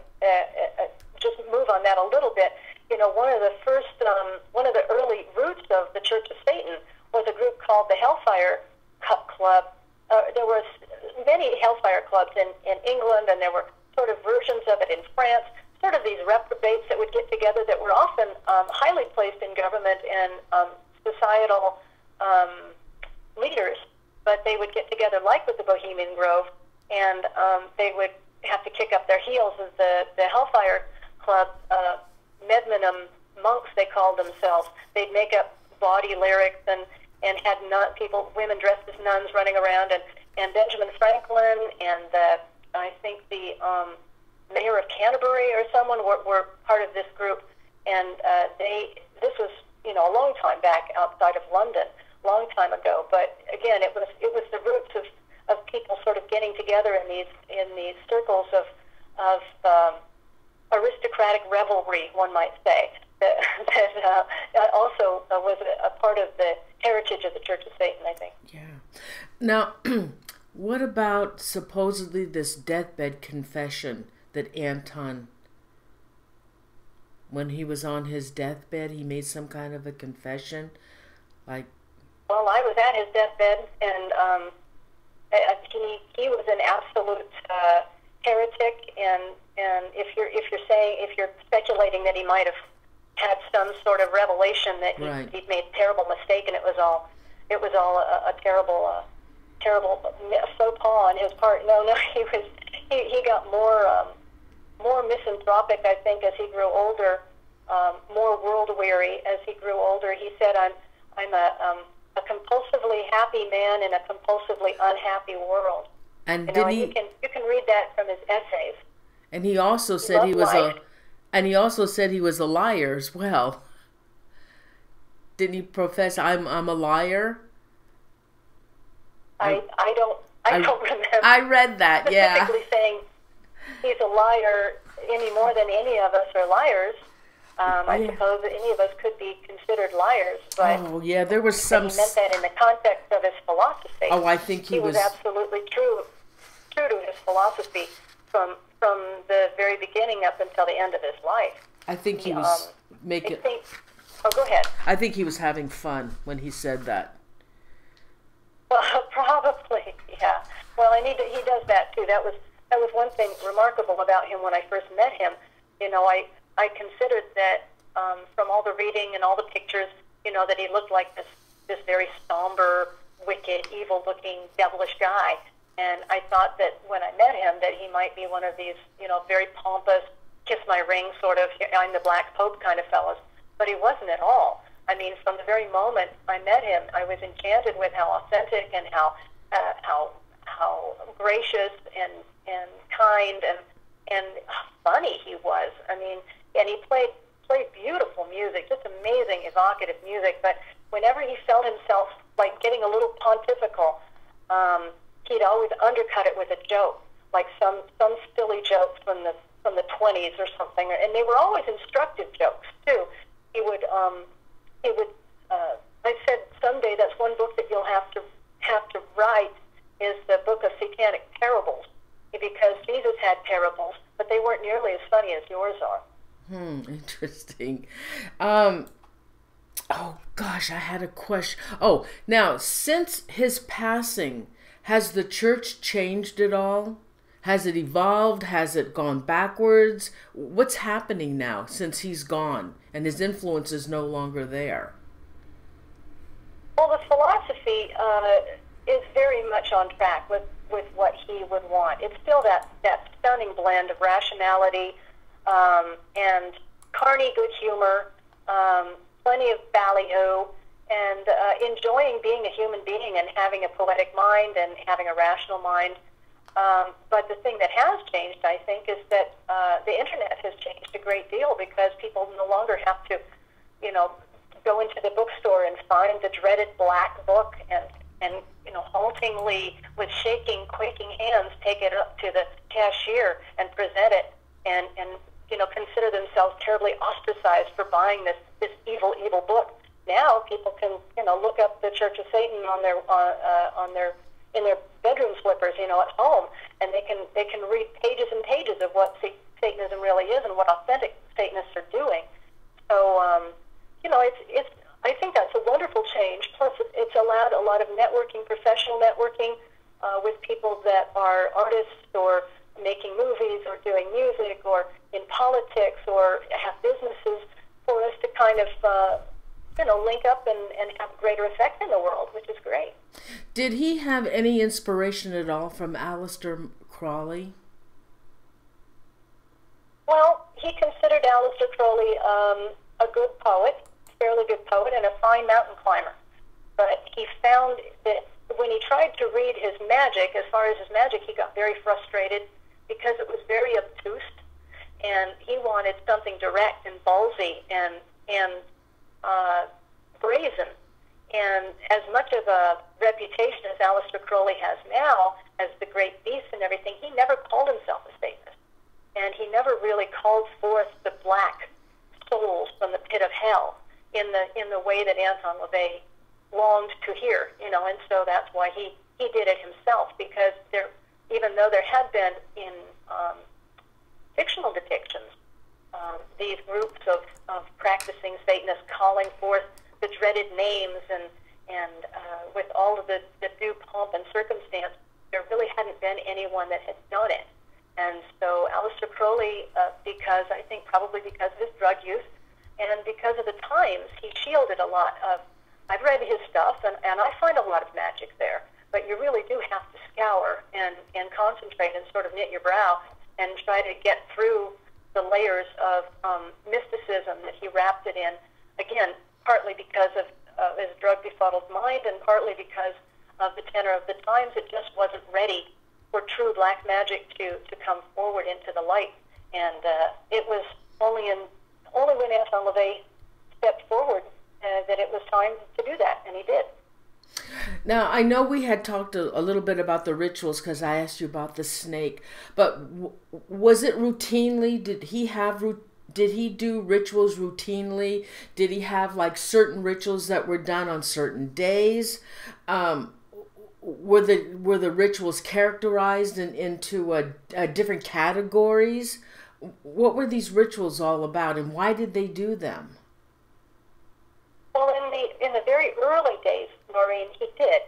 just move on that a little bit. One of the early roots of the Church of Satan was a group called the Hellfire Cup Club. There was many Hellfire Clubs in England, and there were sort of versions of it in France. Sort of these reprobates that would get together that were often highly placed in government and societal leaders, but they would get together like with the Bohemian Grove, and they would have to kick up their heels as the Hellfire Club, Medmenham monks, they called themselves. They'd make up bawdy lyrics and had women dressed as nuns running around, and Benjamin Franklin and I think the Mayor of Canterbury or someone were part of this group, and this was a long time back outside of London, long time ago. But again, it was the roots of people sort of getting together in these circles of aristocratic revelry, one might say, that also was a part of the heritage of the Church of Satan, I think. Yeah. Now, what about supposedly this Deathbed Confession that Anton, when he was on his deathbed, he made some kind of a confession? Like, well, I was at his deathbed, and he was an absolute heretic. And if you're speculating that he might have had some sort of revelation that he'd made a terrible mistake, and it was all a terrible faux pas on his part. No, he got more misanthropic, I think, as he grew older, more world weary as he grew older. He said, "I'm a compulsively happy man in a compulsively unhappy world." And you can read that from his essays. And he also said he was a liar as well. Didn't he profess, "I'm a liar"? I don't remember. I read that, yeah. Specifically saying he's a liar any more than any of us are liars. I suppose that any of us could be considered liars, but there was some. He meant that in the context of his philosophy. Oh, I think he was absolutely true to his philosophy from the very beginning up until the end of his life. I think he was making. Go ahead. I think he was having fun when he said that. Well, probably, yeah. Well, and he does that too. That was one thing remarkable about him when I first met him. I considered that from all the reading and all the pictures, that he looked like this very somber, wicked, evil-looking, devilish guy. And I thought that when I met him, that he might be one of these, very pompous, kiss my ring sort of, I'm the Black Pope kind of fellows. But he wasn't at all. I mean, from the very moment I met him, I was enchanted with how authentic and how gracious and kind and funny he was. I mean, and he played beautiful music, just amazing, evocative music. But whenever he felt himself like getting a little pontifical, he'd always undercut it with a joke, like some silly jokes from the 20s or something, and they were always instructive jokes too. He would. I said someday that's one book that you'll have to write is the book of Satanic parables, because Jesus had parables, but they weren't nearly as funny as yours are. Interesting. Oh gosh, I had a question. Oh, now since his passing, has the church changed at all? Has it evolved? Has it gone backwards? What's happening now since he's gone and his influence is no longer there? Well, the philosophy is very much on track with what he would want. It's still that stunning blend of rationality and carny good humor, plenty of ballyhoo, and enjoying being a human being and having a poetic mind and having a rational mind. But the thing that has changed, I think, is that the internet has changed a great deal, because people no longer have to, go into the bookstore and find the dreaded black book and haltingly, with shaking, quaking hands, take it up to the cashier and present it, and consider themselves terribly ostracized for buying this evil book. Now people can look up the Church of Satan in their bedroom slippers, at home, and they can read pages and pages of what Satanism really is and what authentic Satanists are doing. So, I think that's a wonderful change. Plus, it's allowed a lot of networking, professional networking, with people that are artists or making movies or doing music or in politics or have businesses, for us to kind of link up and have a greater effect in the world, which is great. Did he have any inspiration at all from Aleister Crowley? Well, he considered Aleister Crowley a good poet, fairly good poet, and a fine mountain climber. But he found that when he tried to read his magic, as far as his magic, he got very frustrated because it was very obtuse, and he wanted something direct and ballsy and brazen. And as much of a reputation as Aleister Crowley has now, as the great beast and everything, he never called himself a Satanist. And he never really called forth the black souls from the pit of hell in the way that Anton Lavey longed to hear, and so that's why he did it himself, because even though there had been fictional depictions. These groups of practicing Satanists calling forth the dreaded names and with all of the due pomp and circumstance, there really hadn't been anyone that had done it. And so Aleister Crowley, I think probably because of his drug use and because of the times, he shielded a lot of, I've read his stuff, and I find a lot of magic there, but you really do have to scour and concentrate and sort of knit your brow and try to get through the layers of mysticism that he wrapped it in, again, partly because of his drug-befuddled mind and partly because of the tenor of the times. It just wasn't ready for true black magic to come forward into the light. And it was only when Anton Lavey stepped forward that it was time to do that, and he did. Now, I know we had talked a little bit about the rituals because I asked you about the snake, but was it routinely? Did he do rituals routinely? Did he have like certain rituals that were done on certain days? Were the rituals characterized into different categories? What were these rituals all about, and why did they do them? Well, in the very early days, Maureen, he did.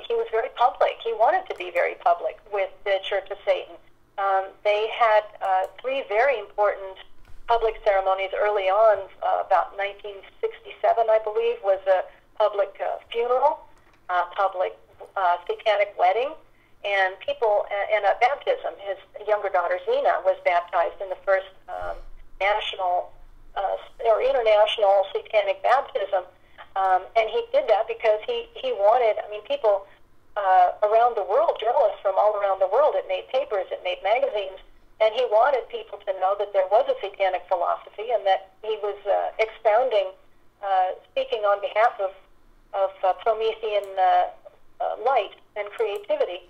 He was very public. He wanted to be very public with the Church of Satan. They had three very important public ceremonies early on. About 1967, I believe, was a public funeral, public satanic wedding, and a baptism. His younger daughter, Zeena, was baptized in the first national or international satanic baptism. And he did that because he wanted, people around the world, journalists from all around the world, it made papers, it made magazines, and he wanted people to know that there was a satanic philosophy and that he was expounding, speaking on behalf of Promethean light and creativity.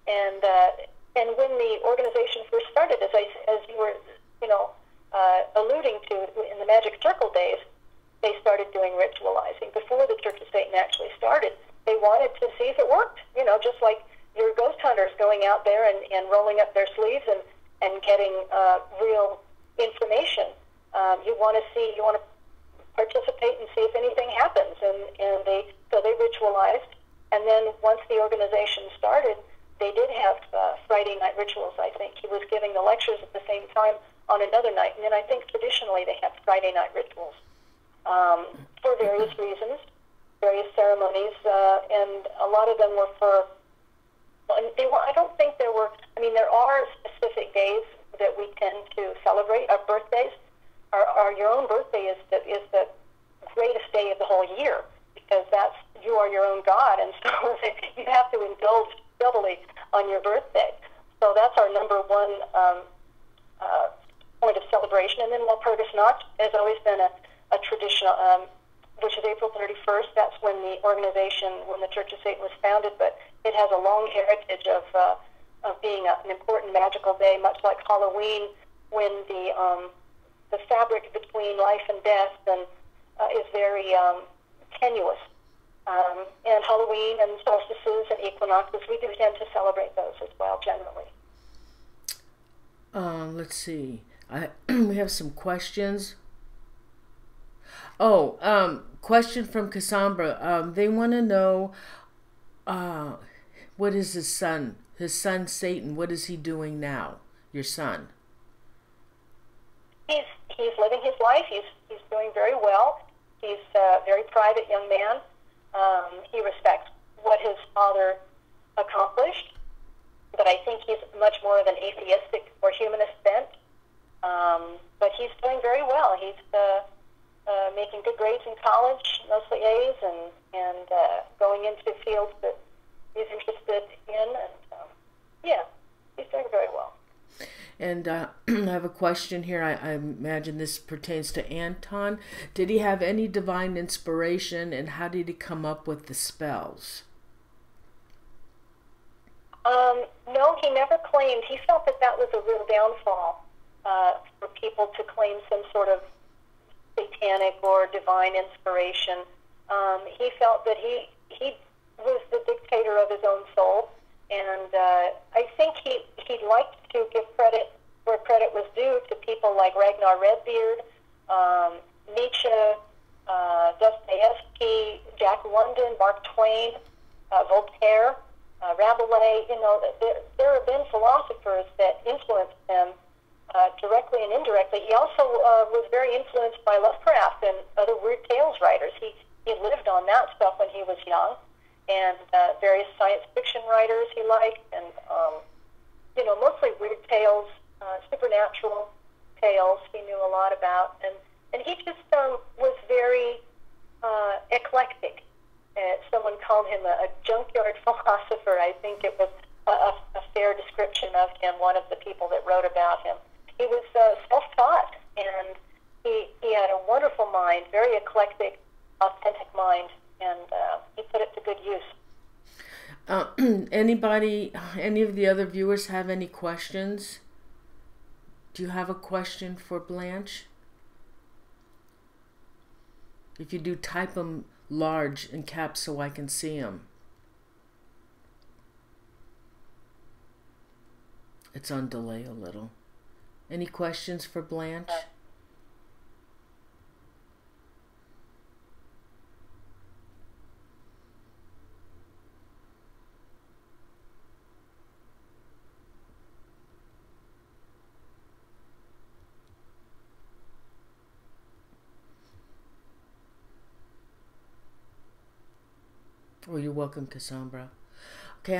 And when the organization first started, as you were, alluding to in the Magic Circle days, they started doing ritualizing. Before the Church of Satan actually started, they wanted to see if it worked. Just like your ghost hunters going out there and rolling up their sleeves and getting real information. You want to participate and see if anything happens. So they ritualized. And then once the organization started, they did have Friday night rituals, I think. He was giving the lectures at the same time on another night. And then I think traditionally they have Friday night rituals for various reasons, various ceremonies, and a lot of them were for, I don't think there were, there are specific days that we tend to celebrate, our birthdays. Your own birthday is the greatest day of the whole year, because you are your own God, and so you have to indulge doubly on your birthday. So that's our number one point of celebration. And then Walpurgisnacht has always been a traditional, which is April 31st. That's when the Church of Satan was founded, but it has a long heritage of being an important magical day, much like Halloween, when the fabric between life and death is very tenuous. And Halloween and solstices and equinoxes, we do tend to celebrate those as well, generally. Let's see. We have some questions. Question from Cassandra. They want to know what is his son Satan, what is he doing now, your son? He's living his life. He's doing very well. He's a very private young man. He respects what his father accomplished, but I think he's much more of an atheistic or humanist bent. But he's doing very well. He's making good grades in college, mostly A's, and going into fields that he's interested in. And he's doing very well. And I have a question here. I imagine this pertains to Anton. Did he have any divine inspiration, and how did he come up with the spells? No, he never claimed. He felt that was a real downfall for people to claim some sort of satanic or divine inspiration. He felt that he was the dictator of his own soul, and I think he liked to give credit where credit was due to people like Ragnar Redbeard, Nietzsche, Dostoevsky, Jack London, Mark Twain, Voltaire, Rabelais. You know, there have been philosophers that influenced him directly and indirectly. He also was very influenced by Lovecraft and other weird tales writers. He lived on that stuff when he was young, and various science fiction writers he liked, and you know, mostly weird tales, supernatural tales he knew a lot about, and he just was very eclectic. Someone called him a junkyard philosopher. I think it was a fair description of him, one of the people that wrote about him. He was self-taught, and he had a wonderful mind, very eclectic, authentic mind, and he put it to good use. Any of the other viewers have any questions? Do you have a question for Blanche? If you do, type them large in caps so I can see them. It's on delay a little. Any questions for Blanche? Oh, you're welcome, Cassandra. Okay,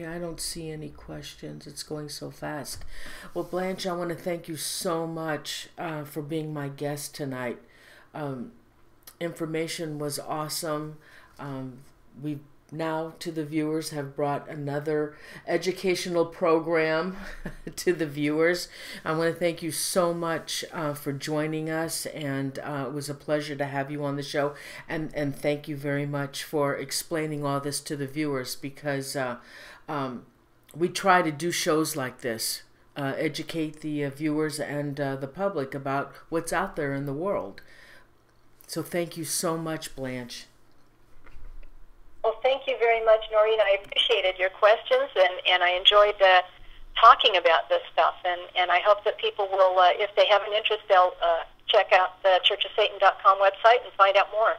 I don't see any questions. It's going so fast. Well, Blanche, I want to thank you so much for being my guest tonight. Information was awesome. We now, to the viewers, have brought another educational program to the viewers. I want to thank you so much for joining us, and it was a pleasure to have you on the show, and thank you very much for explaining all this to the viewers, because we try to do shows like this, educate the viewers and the public about what's out there in the world. So thank you so much, Blanche. Well, thank you very much, Noreen. I appreciated your questions, and I enjoyed talking about this stuff. And I hope that people will, if they have an interest, they'll check out the churchofsatan.com website and find out more.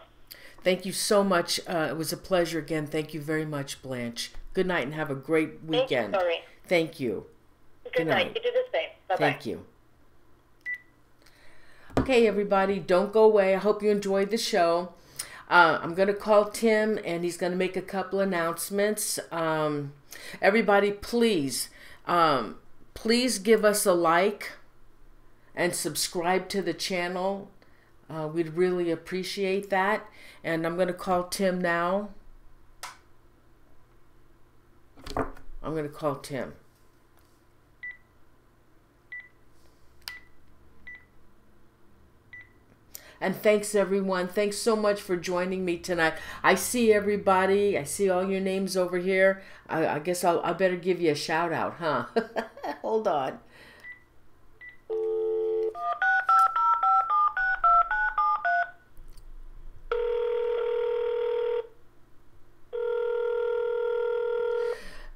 Thank you so much. It was a pleasure again. Thank you very much, Blanche. Good night and have a great weekend. Thank you, Noreen. Thank you. Good night. You do the same. Bye-bye. Thank you. Okay, everybody, don't go away. I hope you enjoyed the show. I'm going to call Tim, and he's going to make a couple announcements. Everybody, please give us a like and subscribe to the channel. We'd really appreciate that. And I'm going to call Tim now. I'm going to call Tim. And thanks, everyone. Thanks so much for joining me tonight. I see everybody. I see all your names over here. I guess I better give you a shout out, huh? Hold on.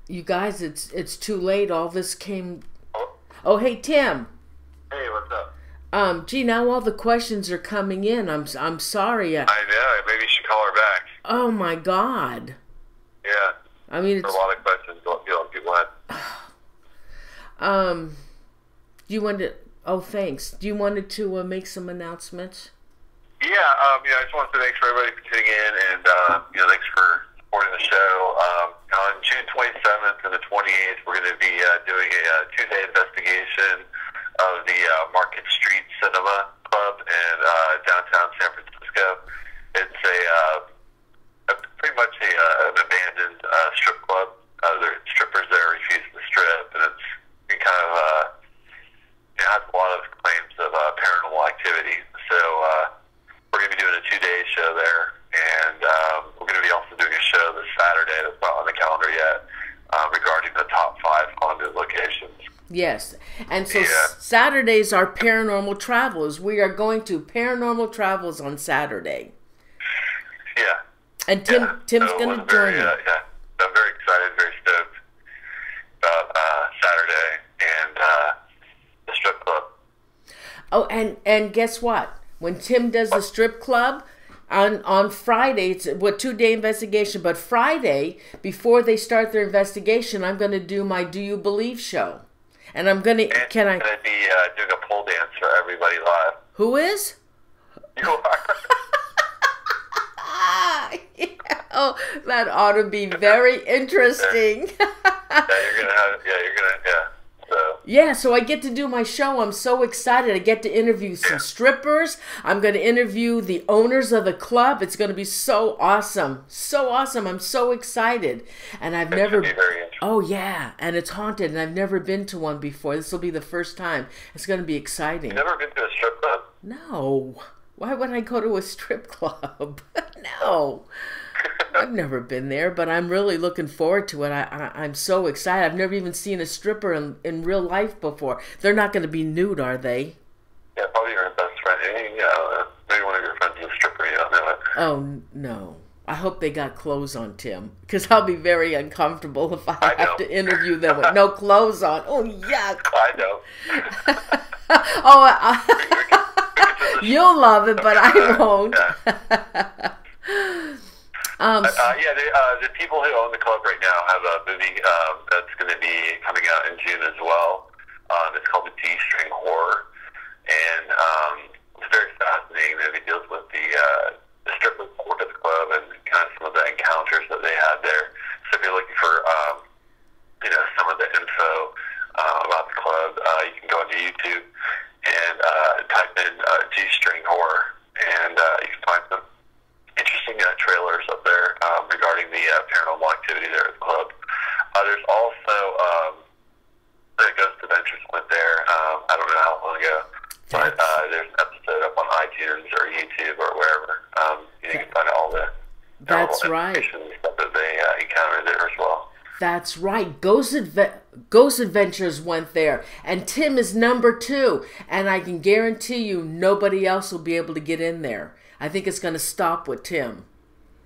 You guys, it's too late. All this came... Oh, hey, Tim. Hey, what's up? Gee, now all the questions are coming in. I'm sorry. I know. Maybe you should call her back. Oh my God. Yeah. I mean, it's a lot of questions. People had. Do you want to? Oh, thanks. Do you wanted to make some announcements? Yeah. I just wanted to thanks for everybody for tuning in, and thanks for supporting the show. On June 27th and the 28th, we're going to be doing a two-day investigation of the Market Street Cinema Club in downtown San Francisco. It's pretty much an abandoned strip club. There are strippers that are refusing to strip, and it has a lot of claims of paranormal activity. So we're going to be doing a two-day show there, and we're going to be also doing a show this Saturday that's not on the calendar yet regarding the top 5 haunted locations. Yes, and so Saturdays are Paranormal Travels. We are going to Paranormal Travels on Saturday. Yeah. And Tim's going to join me. Yeah, I'm very excited, very stoked. Oh, and guess what? When Tim does the strip club on Friday, it's a 2-day investigation. But Friday, before they start their investigation, I'm going to do my Do You Believe show, and I'm going to. Can I? I'm going to be doing a pole dance for everybody live. Who is? You are. Yeah. Oh, that ought to be very interesting. Yeah, so I get to do my show. I'm so excited. I get to interview some strippers. I'm going to interview the owners of the club. It's going to be so awesome. So awesome. I'm so excited. And I've never... Oh, yeah. And it's haunted, and I've never been to one before. This will be the first time. It's going to be exciting. You've never been to a strip club? No. Why would I go to a strip club? No. I've never been there, but I'm really looking forward to it. I'm so excited. I've never even seen a stripper in real life before. They're not going to be nude, are they? Yeah, probably your best friend. Maybe one of your friends is a stripper. You don't know it. Oh, no. I hope they got clothes on, Tim, because I'll be very uncomfortable if I have to interview them with no clothes on. Oh, yuck. I know. You'll love it, but I won't. The people who own the club right now have a movie that's going to be coming out in June as well. It's called The D-String Horror, and it's very fascinating. The movie deals with the strippers who work at the club and kind of some of the encounters that they had there. So if you're looking for some of the info about the club, you can go into YouTube and type in G-String Horror, and you can find some interesting trailers up there regarding the paranormal activity there at the club. There's also the Ghost Adventures went there. I don't know how long ago, but there's an episode up on iTunes or YouTube or wherever. You can find all the information and stuff that they encountered there as well. That's right. Ghost Adventures went there, and Tim is number 2, and I can guarantee you nobody else will be able to get in there. I think it's going to stop with Tim,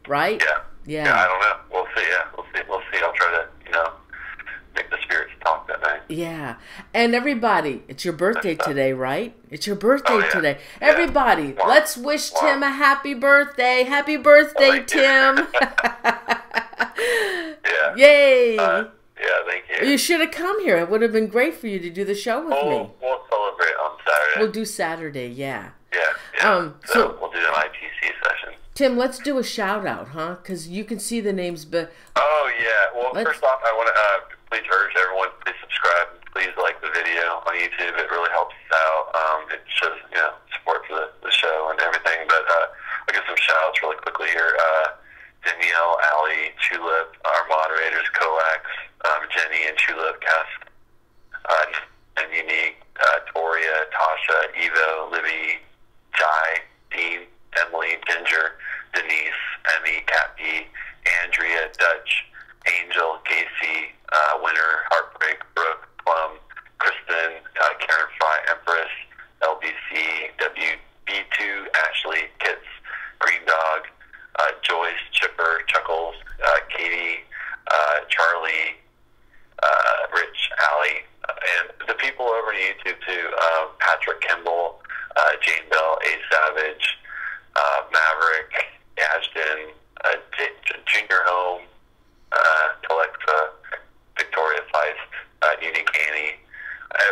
right? Yeah. I don't know. We'll see. Yeah, we'll see. I'll try to, make the spirits talk that night. Yeah. And everybody, it's your birthday today, right? It's your birthday today. Yeah. Everybody, let's wish Tim a happy birthday. Happy birthday, Tim. Yeah. Yay. Thank you. You should have come here. It would have been great for you to do the show with me. We'll celebrate on Saturday. We'll do Saturday, yeah. Yeah. So we'll do an ITC session. Tim, let's do a shout out, huh? Because you can see the names, but... Oh, yeah. Well, first off, I want to please urge everyone, please subscribe. Please like the video on YouTube. It really helps us out. It shows, support for the show and everything. But I'll give some shout outs really quickly here. Danielle, Allie, Tulip, our moderators, Coax, Jenny and Tulip, Cass, and Unique, Toria, Tasha, Evo, Libby, Jai, Dean, Emily, Ginger, Denise, Emmy, Cappy, Andrea, Dutch, Angel, Casey, Winter, Heartbreak, Brooke, Plum, Kristen, Karen Fry, Empress, LBC, WB2, Ashley, Kits, Green Dog, Joyce, Chipper, Chuckles, Katie, Charlie, Rich, Allie, and the people over on YouTube too, Patrick Kimball, Jane Bell, A Savage, Maverick, Ashton, Junior Home, Alexa, Victoria Feist, Unique Annie,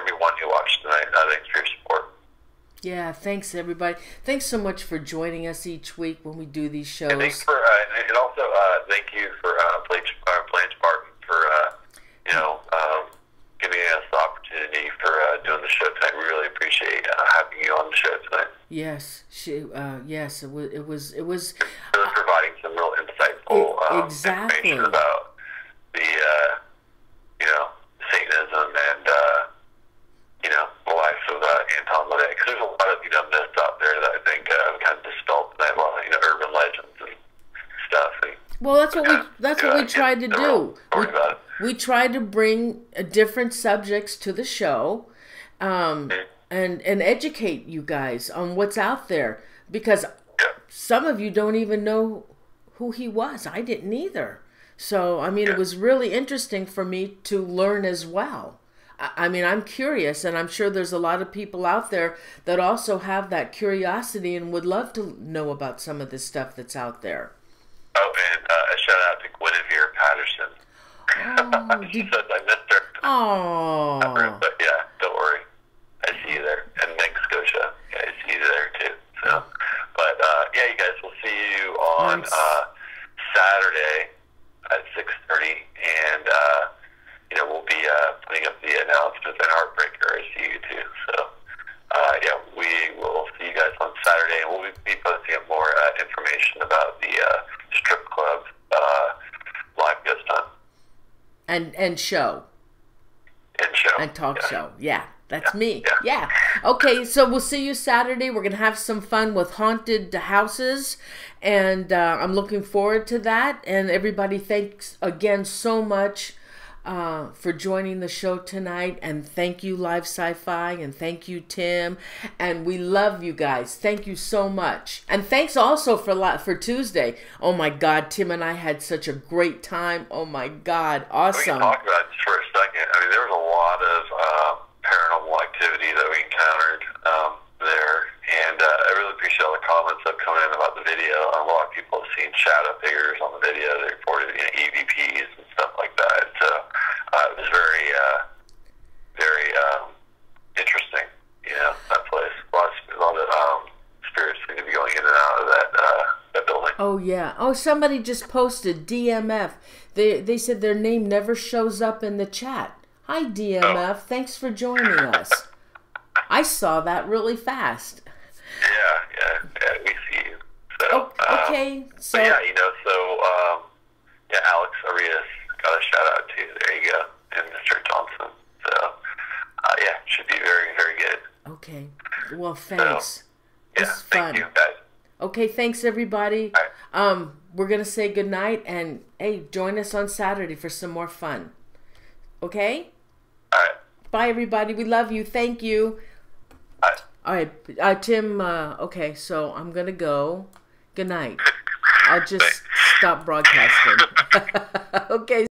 everyone who watched tonight. Thanks for your support. Yeah, thanks everybody. Thanks so much for joining us each week when we do these shows. And thanks for, and also thank you for Blanche Barton for giving us the opportunity for doing the show tonight. We really appreciate having you on the show tonight. Yes, it was providing some real insightful information about the Satanism and the life of Anton Lavey. Because there's a lot of myths out there that I think kind of dispelled tonight. A lot of urban legends and stuff. And, well, that's what we tried to do. We tried to bring different subjects to the show, and educate you guys on what's out there, because some of you don't even know who he was. I didn't either. So, I mean, it was really interesting for me to learn as well. I mean, I'm curious, and I'm sure there's a lot of people out there that also have that curiosity and would love to know about some of this stuff that's out there. Oh, and a shout out to Guinevere Patterson. Oh, She says I missed her. Oh. But yeah, don't worry. I see you there. And Meg Scotia, yeah, I see you there too. So, but yeah, you guys, we'll see you on Saturday at 6:30, and you know, we'll be putting up the announcements and Heartbreaker. I see you too. So yeah, we will see you guys on Saturday, and we'll be posting up more information about the strip club live ghost hunt and show and talk show. Yeah. That's me. Yeah. Okay, so we'll see you Saturday. We're going to have some fun with haunted houses, and I'm looking forward to that. And everybody, thanks again so much for joining the show tonight. And thank you, Live Sci-Fi, and thank you, Tim. And we love you guys. Thank you so much. And thanks also for Tuesday. Oh, my God, Tim and I had such a great time. Oh, my God, awesome. We can talk about it just for a second. I mean, there was a lot of paranormal activity that we encountered there, and I really appreciate all the comments that have come in about the video. A lot of people have seen shadow figures on the video. They reported, you know, EVPs and stuff like that. So it was very, very interesting. You know, that place. A lot of spirits seem to be going in and out of that building. Oh yeah. Oh, somebody just posted DMF. They said their name never shows up in the chat. Hi, DMF. Thanks for joining us. I saw that really fast. Yeah, we see you. So, okay. So yeah, you know, yeah, Alex Arias got a shout out too. There you go, and Mr. Johnson. So, yeah, should be very, very good. Okay. Well, thanks. So, yeah, It's fun. thank you, guys. Okay, thanks everybody. All right. We're gonna say goodnight, and hey, join us on Saturday for some more fun. Okay? All right. Bye, everybody. We love you. Thank you. Bye. All right, Tim. Okay, so I'm gonna go. Good night. I'll just stop broadcasting. Okay.